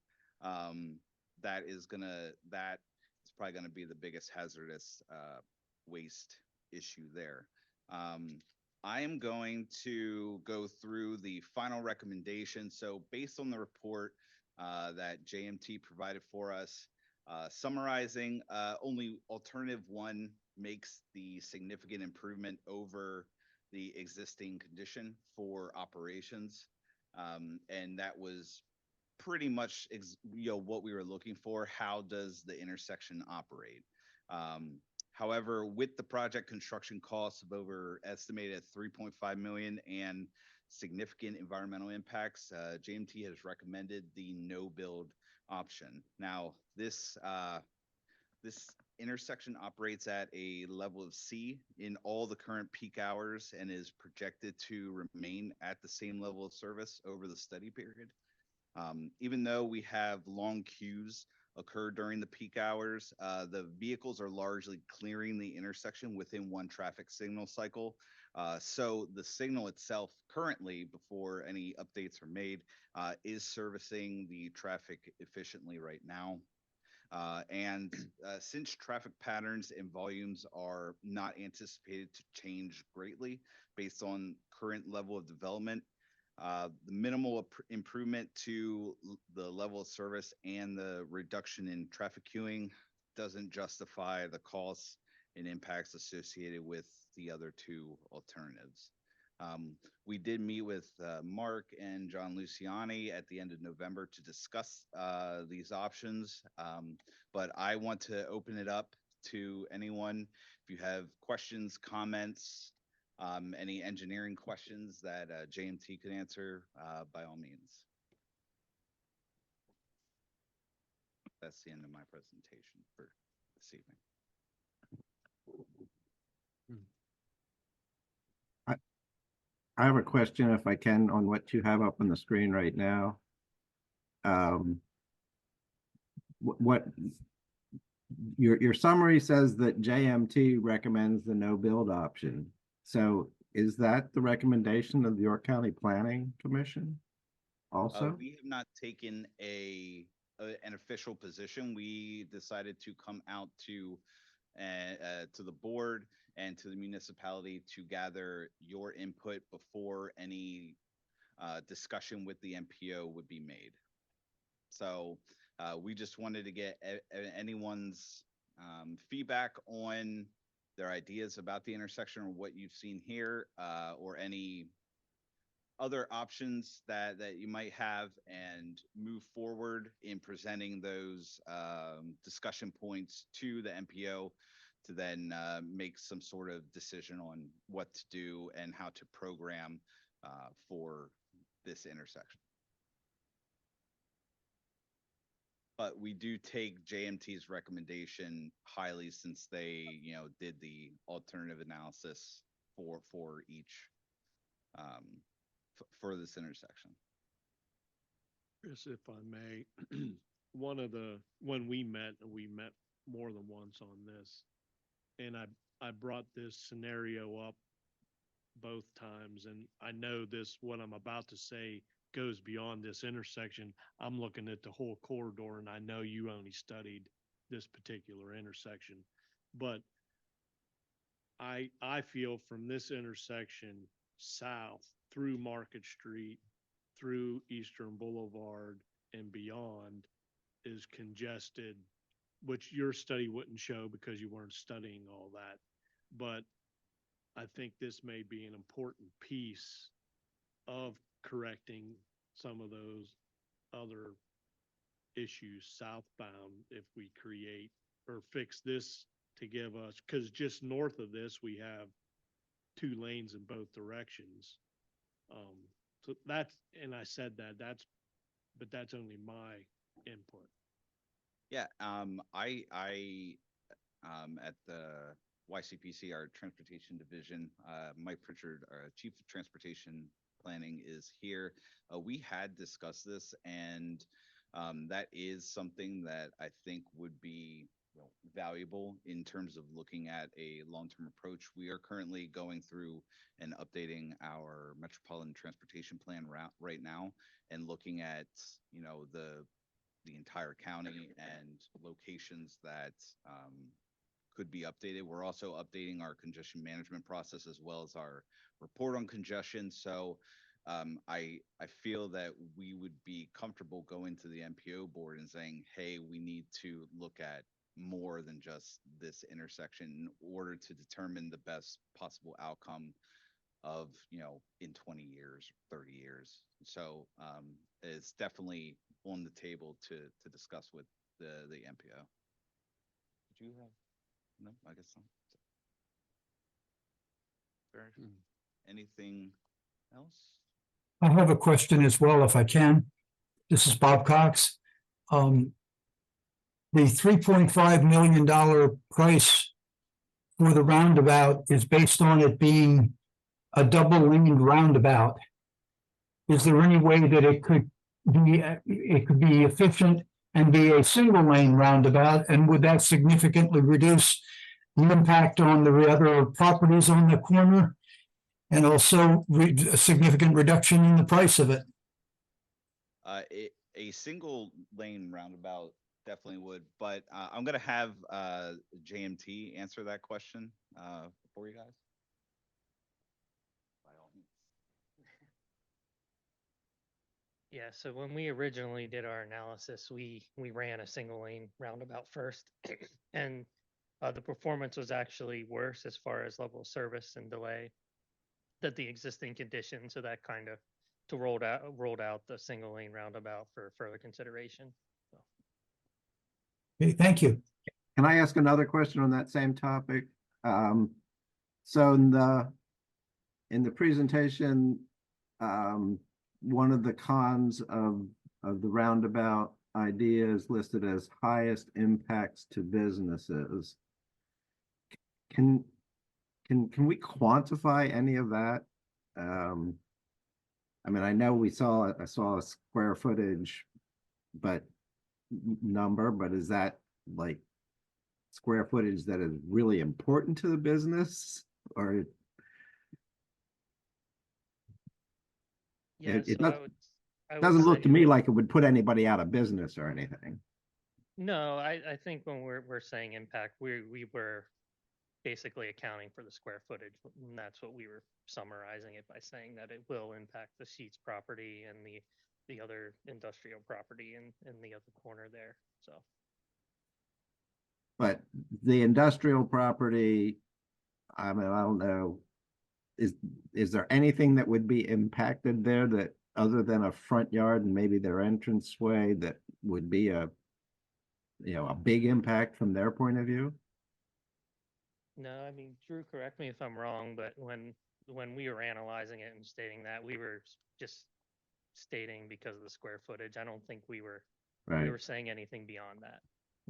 That is probably gonna be the biggest hazardous waste issue there. I am going to go through the final recommendation. So based on the report that JMT provided for us, summarizing, only alternative 1 makes the significant improvement over the existing condition for operations. And that was pretty much what we were looking for. How does the intersection operate? However, with the project construction costs of estimated at 3.5 million and significant environmental impacts, JMT has recommended the no build option. Now, this intersection operates at a level of C in all the current peak hours and is projected to remain at the same level of service over the study period. Even though we have long queues occur during the peak hours, the vehicles are largely clearing the intersection within one traffic signal cycle. So the signal itself currently, before any updates are made, is servicing the traffic efficiently right now. Since traffic patterns and volumes are not anticipated to change greatly based on current level of development, the minimal improvement to the level of service and the reduction in traffic queuing doesn't justify the costs and impacts associated with the other two alternatives. We did meet with Mark and John Luciani at the end of November to discuss these options, but I want to open it up to anyone. If you have questions, comments, any engineering questions that JMT could answer, by all means. That's the end of my presentation for this evening. I have a question, if I can, on what you have up on the screen right now. What your summary says that JMT recommends the no build option. So is that the recommendation of the York County Planning Commission also? We have not taken an official position. We decided to come out to the board and to the municipality to gather your input before any discussion with the MPO would be made. So we just wanted to get anyone's feedback on their ideas about the intersection or what you've seen here, or any other options that you might have, and move forward in presenting those discussion points to the MPO to then make some sort of decision on what to do and how to program for this intersection. But we do take JMT's recommendation highly, since they, did the alternative analysis for each for this intersection. Chris, if I may, when we met more than once on this, and I brought this scenario up both times, and I know what I'm about to say goes beyond this intersection. I'm looking at the whole corridor, and I know you only studied this particular intersection, but I feel from this intersection south through Market Street, through Eastern Boulevard and beyond is congested, which your study wouldn't show because you weren't studying all that. But I think this may be an important piece of correcting some of those other issues southbound if we create or fix this to give us, because just north of this, we have 2 lanes in both directions. So that's, and I said but that's only my input. Yeah, I at the YCPC, our transportation division, Mike Pritchard, our Chief of Transportation Planning, is here. We had discussed this, and that is something that I think would be valuable in terms of looking at a long-term approach. We are currently going through and updating our metropolitan transportation plan right now, and looking at the entire county and locations that could be updated. We're also updating our congestion management process as well as our report on congestion. So I feel that we would be comfortable going to the MPO board and saying, hey, we need to look at more than just this intersection in order to determine the best possible outcome of, in 20 years, 30 years. So it's definitely on the table to discuss with the MPO. Did you have? No, I guess not. Fair. Anything else? I have a question as well, if I can. This is Bob Cox. the $3.5 million price for the roundabout is based on it being a double-laned roundabout. Is there any way that it could be efficient and be a single-lane roundabout? And would that significantly reduce the impact on the other properties on the corner? And also a significant reduction in the price of it? A single lane roundabout definitely would, but I'm gonna have JMT answer that question for you guys. By all means. Yeah, so when we originally did our analysis, we ran a single lane roundabout first, and the performance was actually worse as far as level of service and delay than the existing condition. So that kind of rolled out the single lane roundabout for further consideration. So. Okay, thank you. Can I ask another question on that same topic? So in the presentation, one of the cons of the roundabout idea is listed as highest impacts to businesses. Can we quantify any of that? I mean, I know I saw a square footage, but number, but is that like square footage that is really important to the business, or Yeah, it I would doesn't look to say- me like it would put anybody out of business or anything. No, I think when we're saying impact, we were basically accounting for the square footage, and that's what we were summarizing it by saying that it will impact the Sheets property and the other industrial property in the other corner there. So. But the industrial property, I mean, I don't know, is there anything that would be impacted there that other than a front yard and maybe their entranceway that would be a big impact from their point of view? No, I mean, Drew, correct me if I'm wrong, but when we were analyzing it and stating that, we were just stating because of the square footage. I don't think we were saying anything beyond that.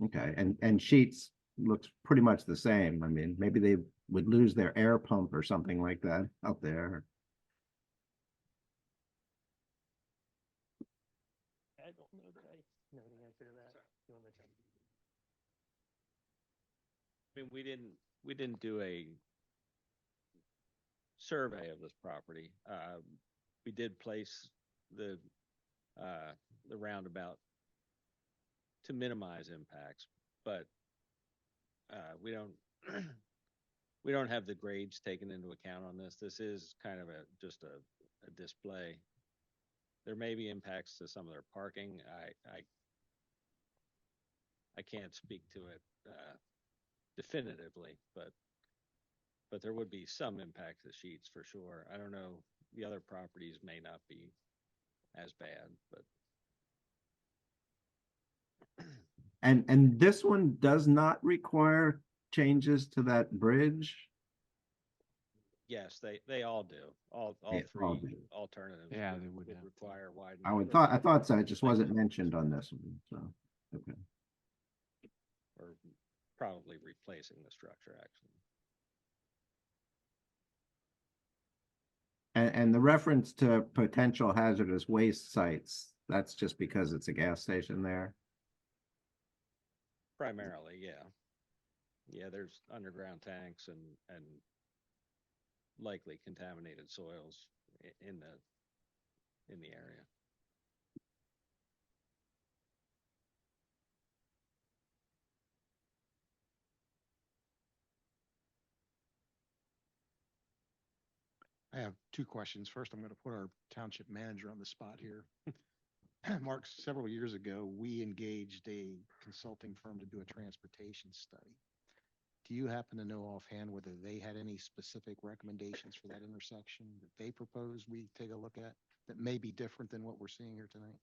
Okay, and Sheets looks pretty much the same. I mean, maybe they would lose their air pump or something like that out there. I don't know that I know the answer to that. You want to check? I mean, we didn't do a survey of this property. We did place the roundabout to minimize impacts, but we don't have the grades taken into account on this. This is kind of just a display. There may be impacts to some of their parking. I can't speak to it definitively, but there would be some impact to Sheets for sure. I don't know, the other properties may not be as bad, but. And this one does not require changes to that bridge? Yes, they all do. All Yeah, three all do. alternatives. Yeah, would- they would would have require widening. I thought so. It just wasn't mentioned on this one. So, okay. Or probably replacing the structure, actually. And the reference to potential hazardous waste sites, that's just because it's a gas station there? Primarily, yeah. Yeah, there's underground tanks and likely contaminated soils in the area. I have two questions. First, I'm going to put our township manager on the spot here. Mark, several years ago, we engaged a consulting firm to do a transportation study. Do you happen to know offhand whether they had any specific recommendations for that intersection that they proposed we take a look at that may be different than what we're seeing here tonight?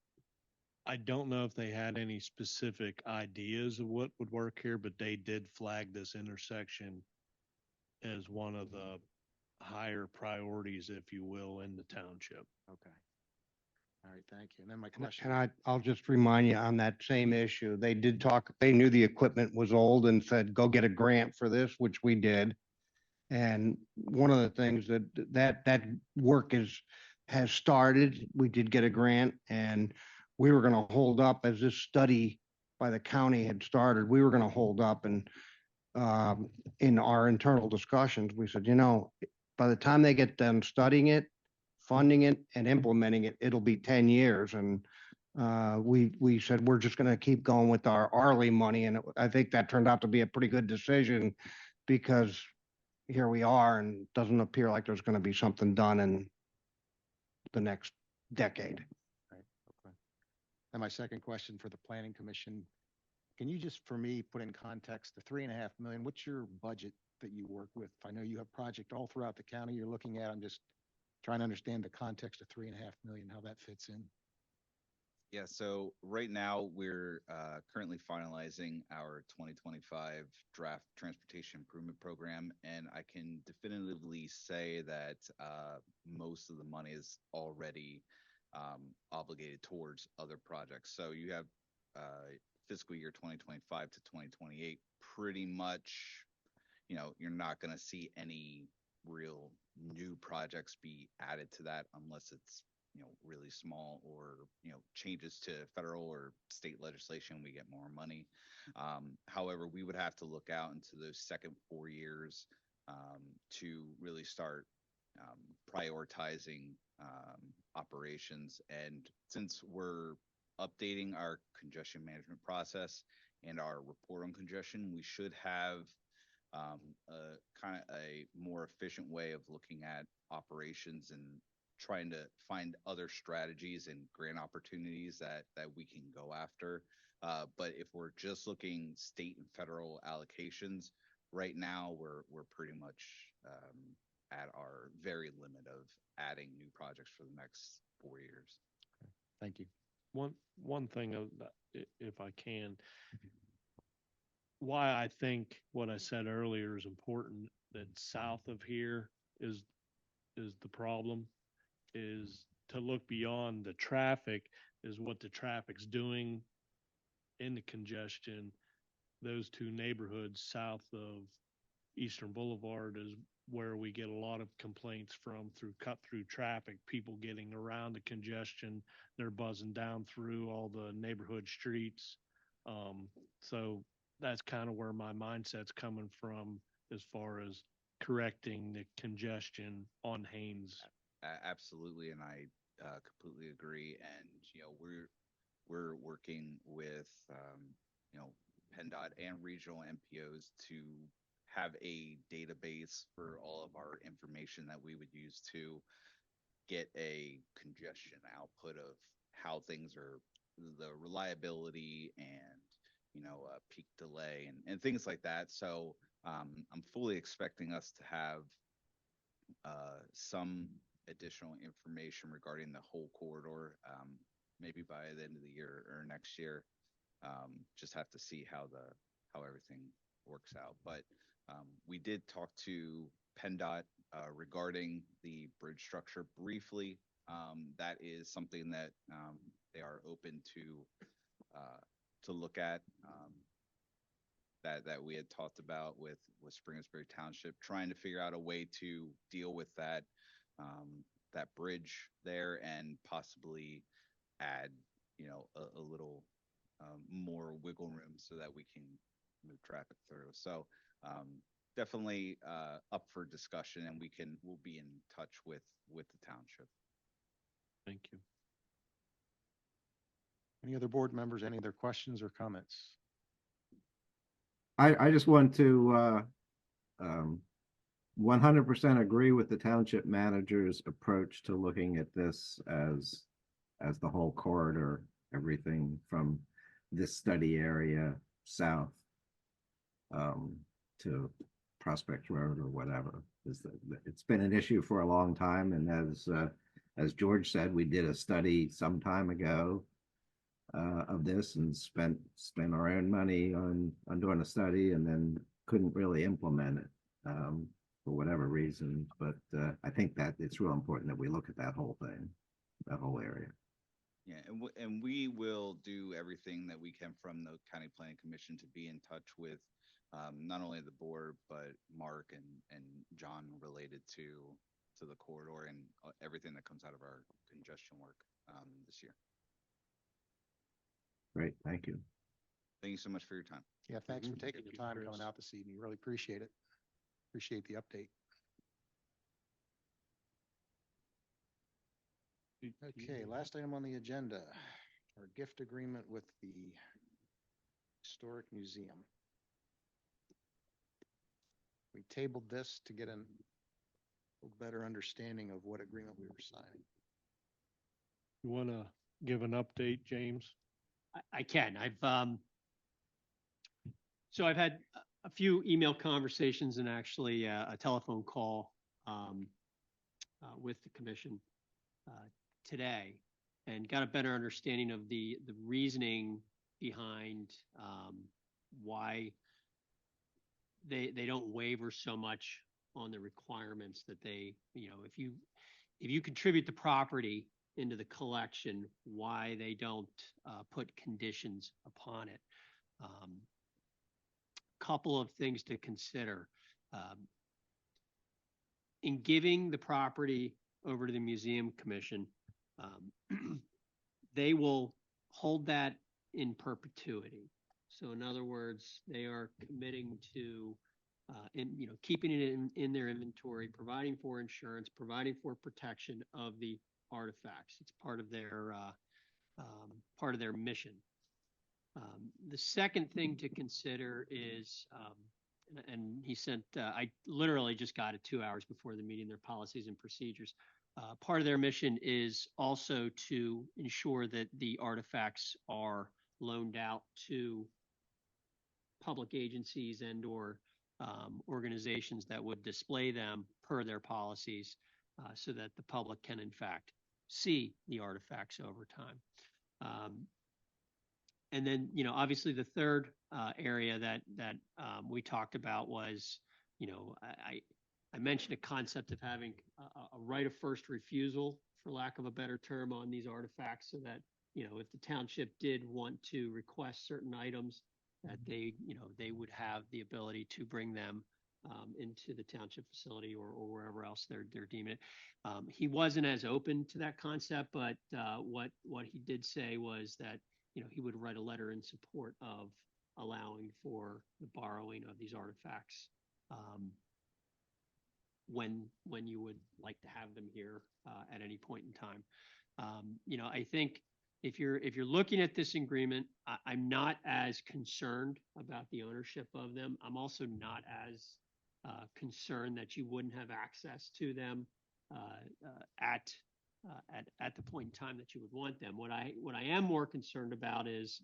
I don't know if they had any specific ideas of what would work here, but they did flag this intersection as one of the higher priorities, if you will, in the township. Okay. All right, thank you. And then my And question. I'll just remind you on that same issue, they did talk, they knew the equipment was old and said, go get a grant for this, which we did. And one of the things that work has started, we did get a grant and we were gonna hold up as this study by the county had started, we were gonna hold up and in our internal discussions, we said, by the time they get done studying it, funding it and implementing it, it'll be 10 years. And we said, we're just gonna keep going with our Arley money. And I think that turned out to be a pretty good decision because here we are and it doesn't appear like there's gonna be something done in the next decade. Right, okay. And my second question for the planning commission, can you just, for me, put in context the 3.5 million, what's your budget that you work with? I know you have project all throughout the county you're looking at. I'm just trying to understand the context of 3.5 million, how that fits in. Yeah, so right now we're currently finalizing our 2025 draft transportation improvement program, and I can definitively say that most of the money is already obligated towards other projects. So you have fiscal year 2025 to 2028, pretty much, you're not going to see any real new projects be added to that unless it's really small or changes to federal or state legislation, we get more money. However, we would have to look out into those second 4 years to really start prioritizing operations. And since we're updating our congestion management process and our report on congestion, we should have a kind of a more efficient way of looking at operations and trying to find other strategies and grant opportunities that we can go after. But if we're just looking state and federal allocations, right now we're pretty much at our very limit of adding new projects for the next 4 years. Thank you. One thing of that, if I can, why I think what I said earlier is important, that south of here is the problem, is to look beyond the traffic, is what the traffic's doing in the congestion. Those two neighborhoods south of Eastern Boulevard is where we get a lot of complaints from through cut through traffic, people getting around the congestion. They're buzzing down through all the neighborhood streets. So that's kind of where my mindset's coming from as far as correcting the congestion on Haynes. Absolutely, and I completely agree. And we're working with PennDOT and regional MPOs to have a database for all of our information that we would use to get a congestion output of how things are, the reliability and peak delay and things like that. So I'm fully expecting us to have some additional information regarding the whole corridor, maybe by the end of the year or next year. Just have to see how everything works out. But we did talk to PennDOT regarding the bridge structure briefly. That is something that they are open to look at. That we had talked about with Springersbury Township, trying to figure out a way to deal with that bridge there and possibly add a little more wiggle room so that we can move traffic through. So definitely up for discussion, and we'll be in touch with the township. Thank you. Any other board members, any other questions or comments? I just want to 100% agree with the township manager's approach to looking at this as the whole corridor, everything from this study area south to Prospect Road or whatever. It's been an issue for a long time, and as George said, we did a study some time ago of this and spent our own money on doing a study and then couldn't really implement it for whatever reason. But I think that it's real important that we look at that whole thing, that whole area. and we will do everything that we can from the County Planning Commission to be in touch with not only the board, but Mark and John related to the corridor and everything that comes out of our congestion work this year. Great, thank you. Thank you so much for your time. Yeah, thanks for Mhm. taking Thank the you, time Chris. coming out this evening. Really appreciate it. Appreciate the update. Okay, last item on the agenda, our gift agreement with the Historic Museum. We tabled this to get a better understanding of what agreement we were signing. You want to give an update, James? I can. So I've had a few email conversations and actually a telephone call with the commission today, and got a better understanding of the reasoning behind why they don't waver so much on the requirements that they, if you contribute the property into the collection, why they don't put conditions upon it. Couple of things to consider. In giving the property over to the Museum Commission, they will hold that in perpetuity. So in other words, they are committing to keeping it in their inventory, providing for insurance, providing for protection of the artifacts. It's part of their mission. The second thing to consider is, and he sent, I literally just got it 2 hours before the meeting, their policies and procedures. Part of their mission is also to ensure that the artifacts are loaned out to public agencies and or organizations that would display them per their policies, so that the public can in fact see the artifacts over time. And then, obviously the third area that we talked about was, I mentioned a concept of having a right of first refusal, for lack of a better term, on these artifacts, so that, if the township did want to request certain items, that they would have the ability to bring them into the township facility or wherever else they're deeming it. He wasn't as open to that concept, but what he did say was that he would write a letter in support of allowing for the borrowing of these artifacts when you would like to have them here at any point in time. I think if you're looking at this agreement, I'm not as concerned about the ownership of them. I'm also not as concerned that you wouldn't have access to them at the point in time that you would want them. What I am more concerned about is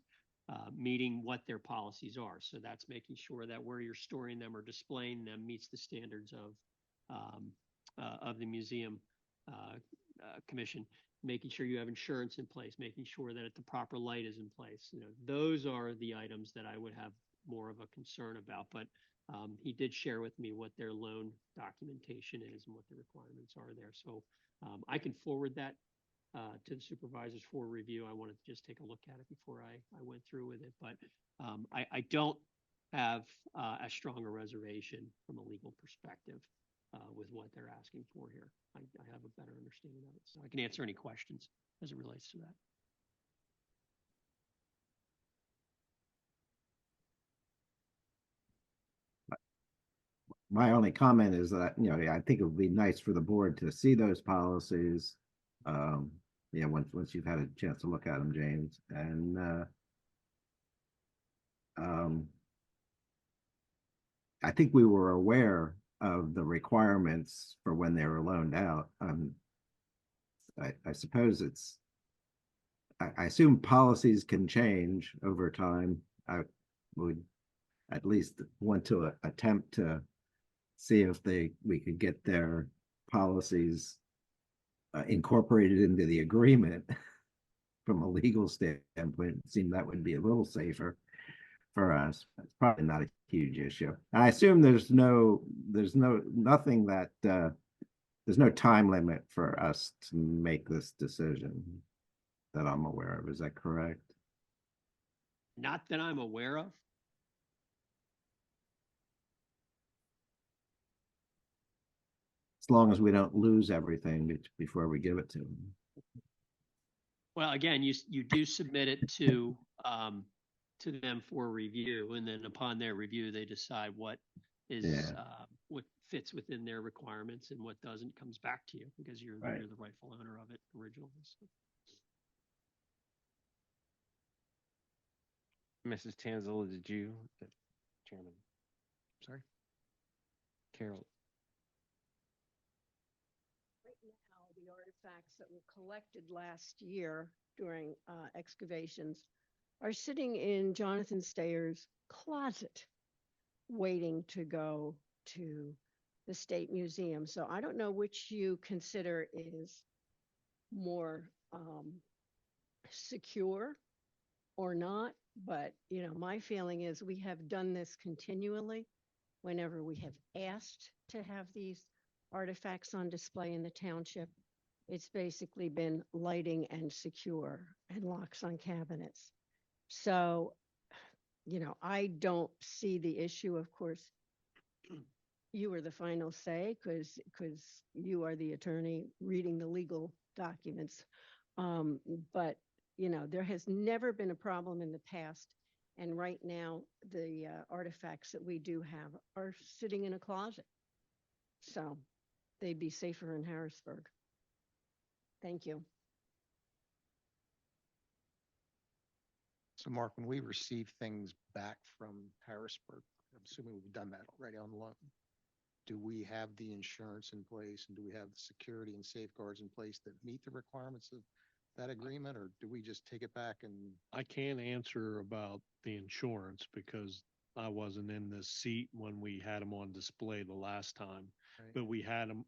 meeting what their policies are. So that's making sure that where you're storing them or displaying them meets the standards of the museum commission. Making sure you have insurance in place, making sure that the proper light is in place. Those are the items that I would have more of a concern about. But he did share with me what their loan documentation is and what the requirements are there. So I can forward that to the supervisors for review. I wanted to just take a look at it before I went through with it. But I don't have as strong a reservation from a legal perspective with what they're asking for here. I have a better understanding of it. So I can answer any questions as it relates to that. My only comment is that, I think it would be nice for the board to see those policies. Once you've had a chance to look at them, James, and I think we were aware of the requirements for when they were loaned out. I suppose I assume policies can change over time. I would at least want to attempt to see if we could get their policies incorporated into the agreement from a legal standpoint. It seemed that would be a little safer for us. It's probably not a huge issue. I assume there's no time limit for us to make this decision. that I'm aware of. Is that correct? Not that I'm aware of. As long as we don't lose everything before we give it to them. Well, again, you do submit it to them for review, and then upon their review, they decide what is, Yeah. what fits within their requirements and what doesn't comes back to you because you're Right. the rightful owner of it originally. So. Mrs. Tanzila, did you, Chairman? Sorry? Carol, Right now, the artifacts that were collected last year during excavations are sitting in Jonathan Stayer's closet, waiting to go to the State Museum. So I don't know which you consider is more secure or not, but my feeling is we have done this continually whenever we have asked to have these artifacts on display in the township. It's basically been lighting and secure and locks on cabinets. So, I don't see the issue. Of course, you are the final say because you are the attorney reading the legal documents. But there has never been a problem in the past. And right now, the artifacts that we do have are sitting in a closet. So they'd be safer in Harrisburg. Thank you. So Mark, when we receive things back from Harrisburg, I'm assuming we've done that already on loan. Do we have the insurance in place and do we have the security and safeguards in place that meet the requirements of that agreement, or do we just take it back and? I can't answer about the insurance because I wasn't in this seat when we had them on display the last time. Right. But we had them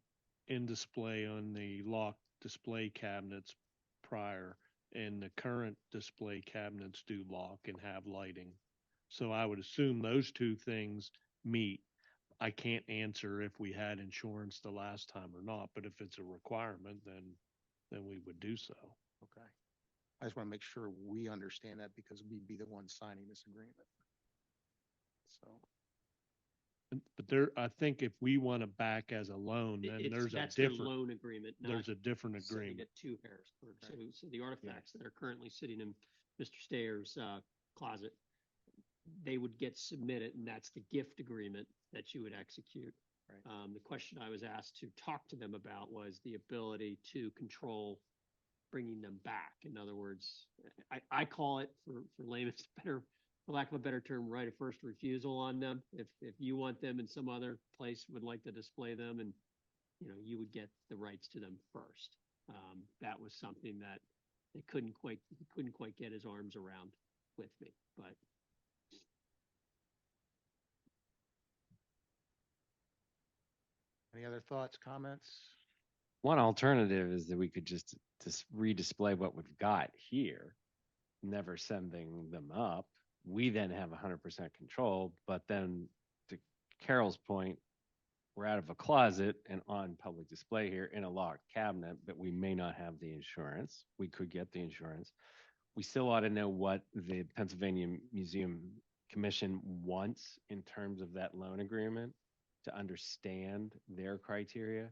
in display on the locked display cabinets prior, and the current display cabinets do lock and have lighting. So I would assume those two things meet. I can't answer if we had insurance the last time or not, but if it's a requirement, then we would do so. Okay. I just want to make sure we understand that because we'd be the ones signing this agreement. So. But there, I think if we want it back as a loan, then there's a That's their different, loan agreement. there's a different sitting agreement. At 2 Harrisburg. So the artifacts that are currently sitting in Mr. Stayer's closet, they would get submitted, and that's the gift agreement that you would execute. Right. The question I was asked to talk to them about was the ability to control bringing them back. In other words, I call it, for layman's better, for lack of a better term, right of first refusal on them. If you want them in some other place, would like to display them, and you would get the rights to them first. That was something that he couldn't quite get his arms around with me, but. Any other thoughts, comments? one alternative is that we could just redisplay what we've got here, never sending them up. We then have 100% control, but then to Carol's point, we're out of a closet and on public display here in a locked cabinet, but we may not have the insurance. We could get the insurance. We still ought to know what the Pennsylvania Museum Commission wants in terms of that loan agreement to understand their criteria.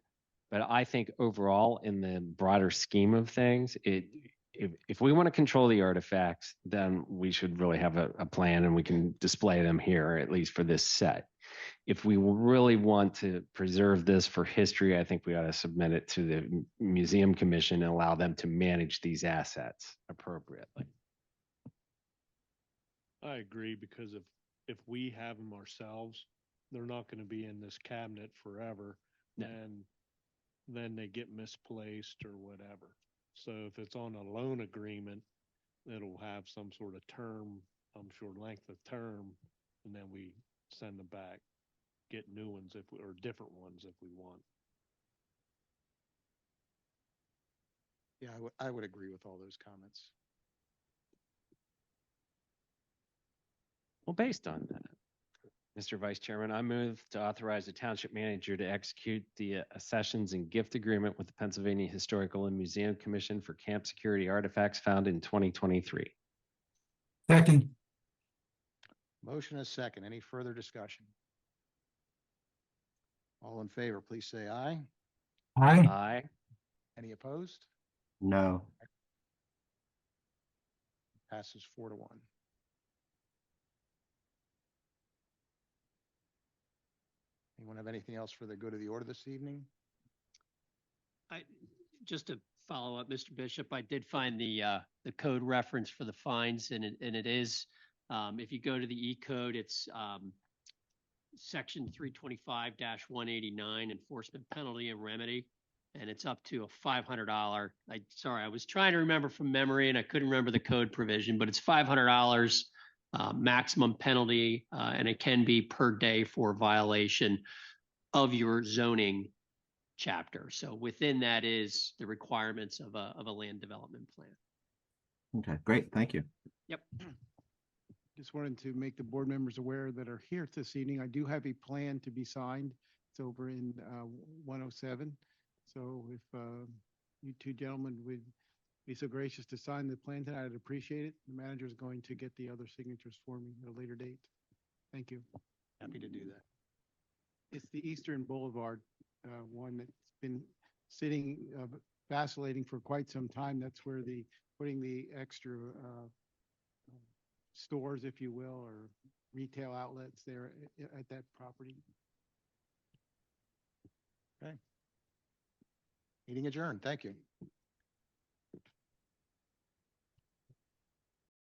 But I think overall, in the broader scheme of things, if we want to control the artifacts, then we should really have a plan and we can display them here, at least for this set. If we really want to preserve this for history, I think we ought to submit it to the Museum Commission and allow them to manage these assets appropriately. I agree, because if we have them ourselves, they're not going to be in this cabinet forever. No. And then they get misplaced or whatever. So if it's on a loan agreement, it'll have some sort of term, I'm sure length of term, and then we send them back, get new ones or different ones if we want. Yeah, I would agree with all those comments. Well, based on that, Mr. Vice Chairman, I move to authorize the township manager to execute the accessions and gift agreement with the Pennsylvania Historical and Museum Commission for camp security artifacts found in 2023. Second. Motion is second. Any further discussion? All in favor, please say aye. Aye. Aye. Any opposed? No. Passes 4-1. Anyone have anything else for the good of the order this evening? Just to follow up, Mr. Bishop, I did find the code reference for the fines and it is, if you go to the E code, it's, section 325-189 enforcement penalty and remedy. And it's up to a $500. I was trying to remember from memory and I couldn't remember the code provision, but it's $500 maximum penalty, and it can be per day for violation of your zoning chapter. So within that is the requirements of a land development plan. Okay, great. Thank you. Yep. Just wanted to make the board members aware that are here this evening. I do have a plan to be signed. It's over in 107. So if you two gentlemen would be so gracious to sign the plan tonight, I'd appreciate it. The manager is going to get the other signatures for me at a later date. Thank you. Happy to do that. It's the Eastern Boulevard one that's been sitting, vacillating for quite some time. That's where putting the extra stores, if you will, or retail outlets there at that property. Okay. Meeting adjourned. Thank you.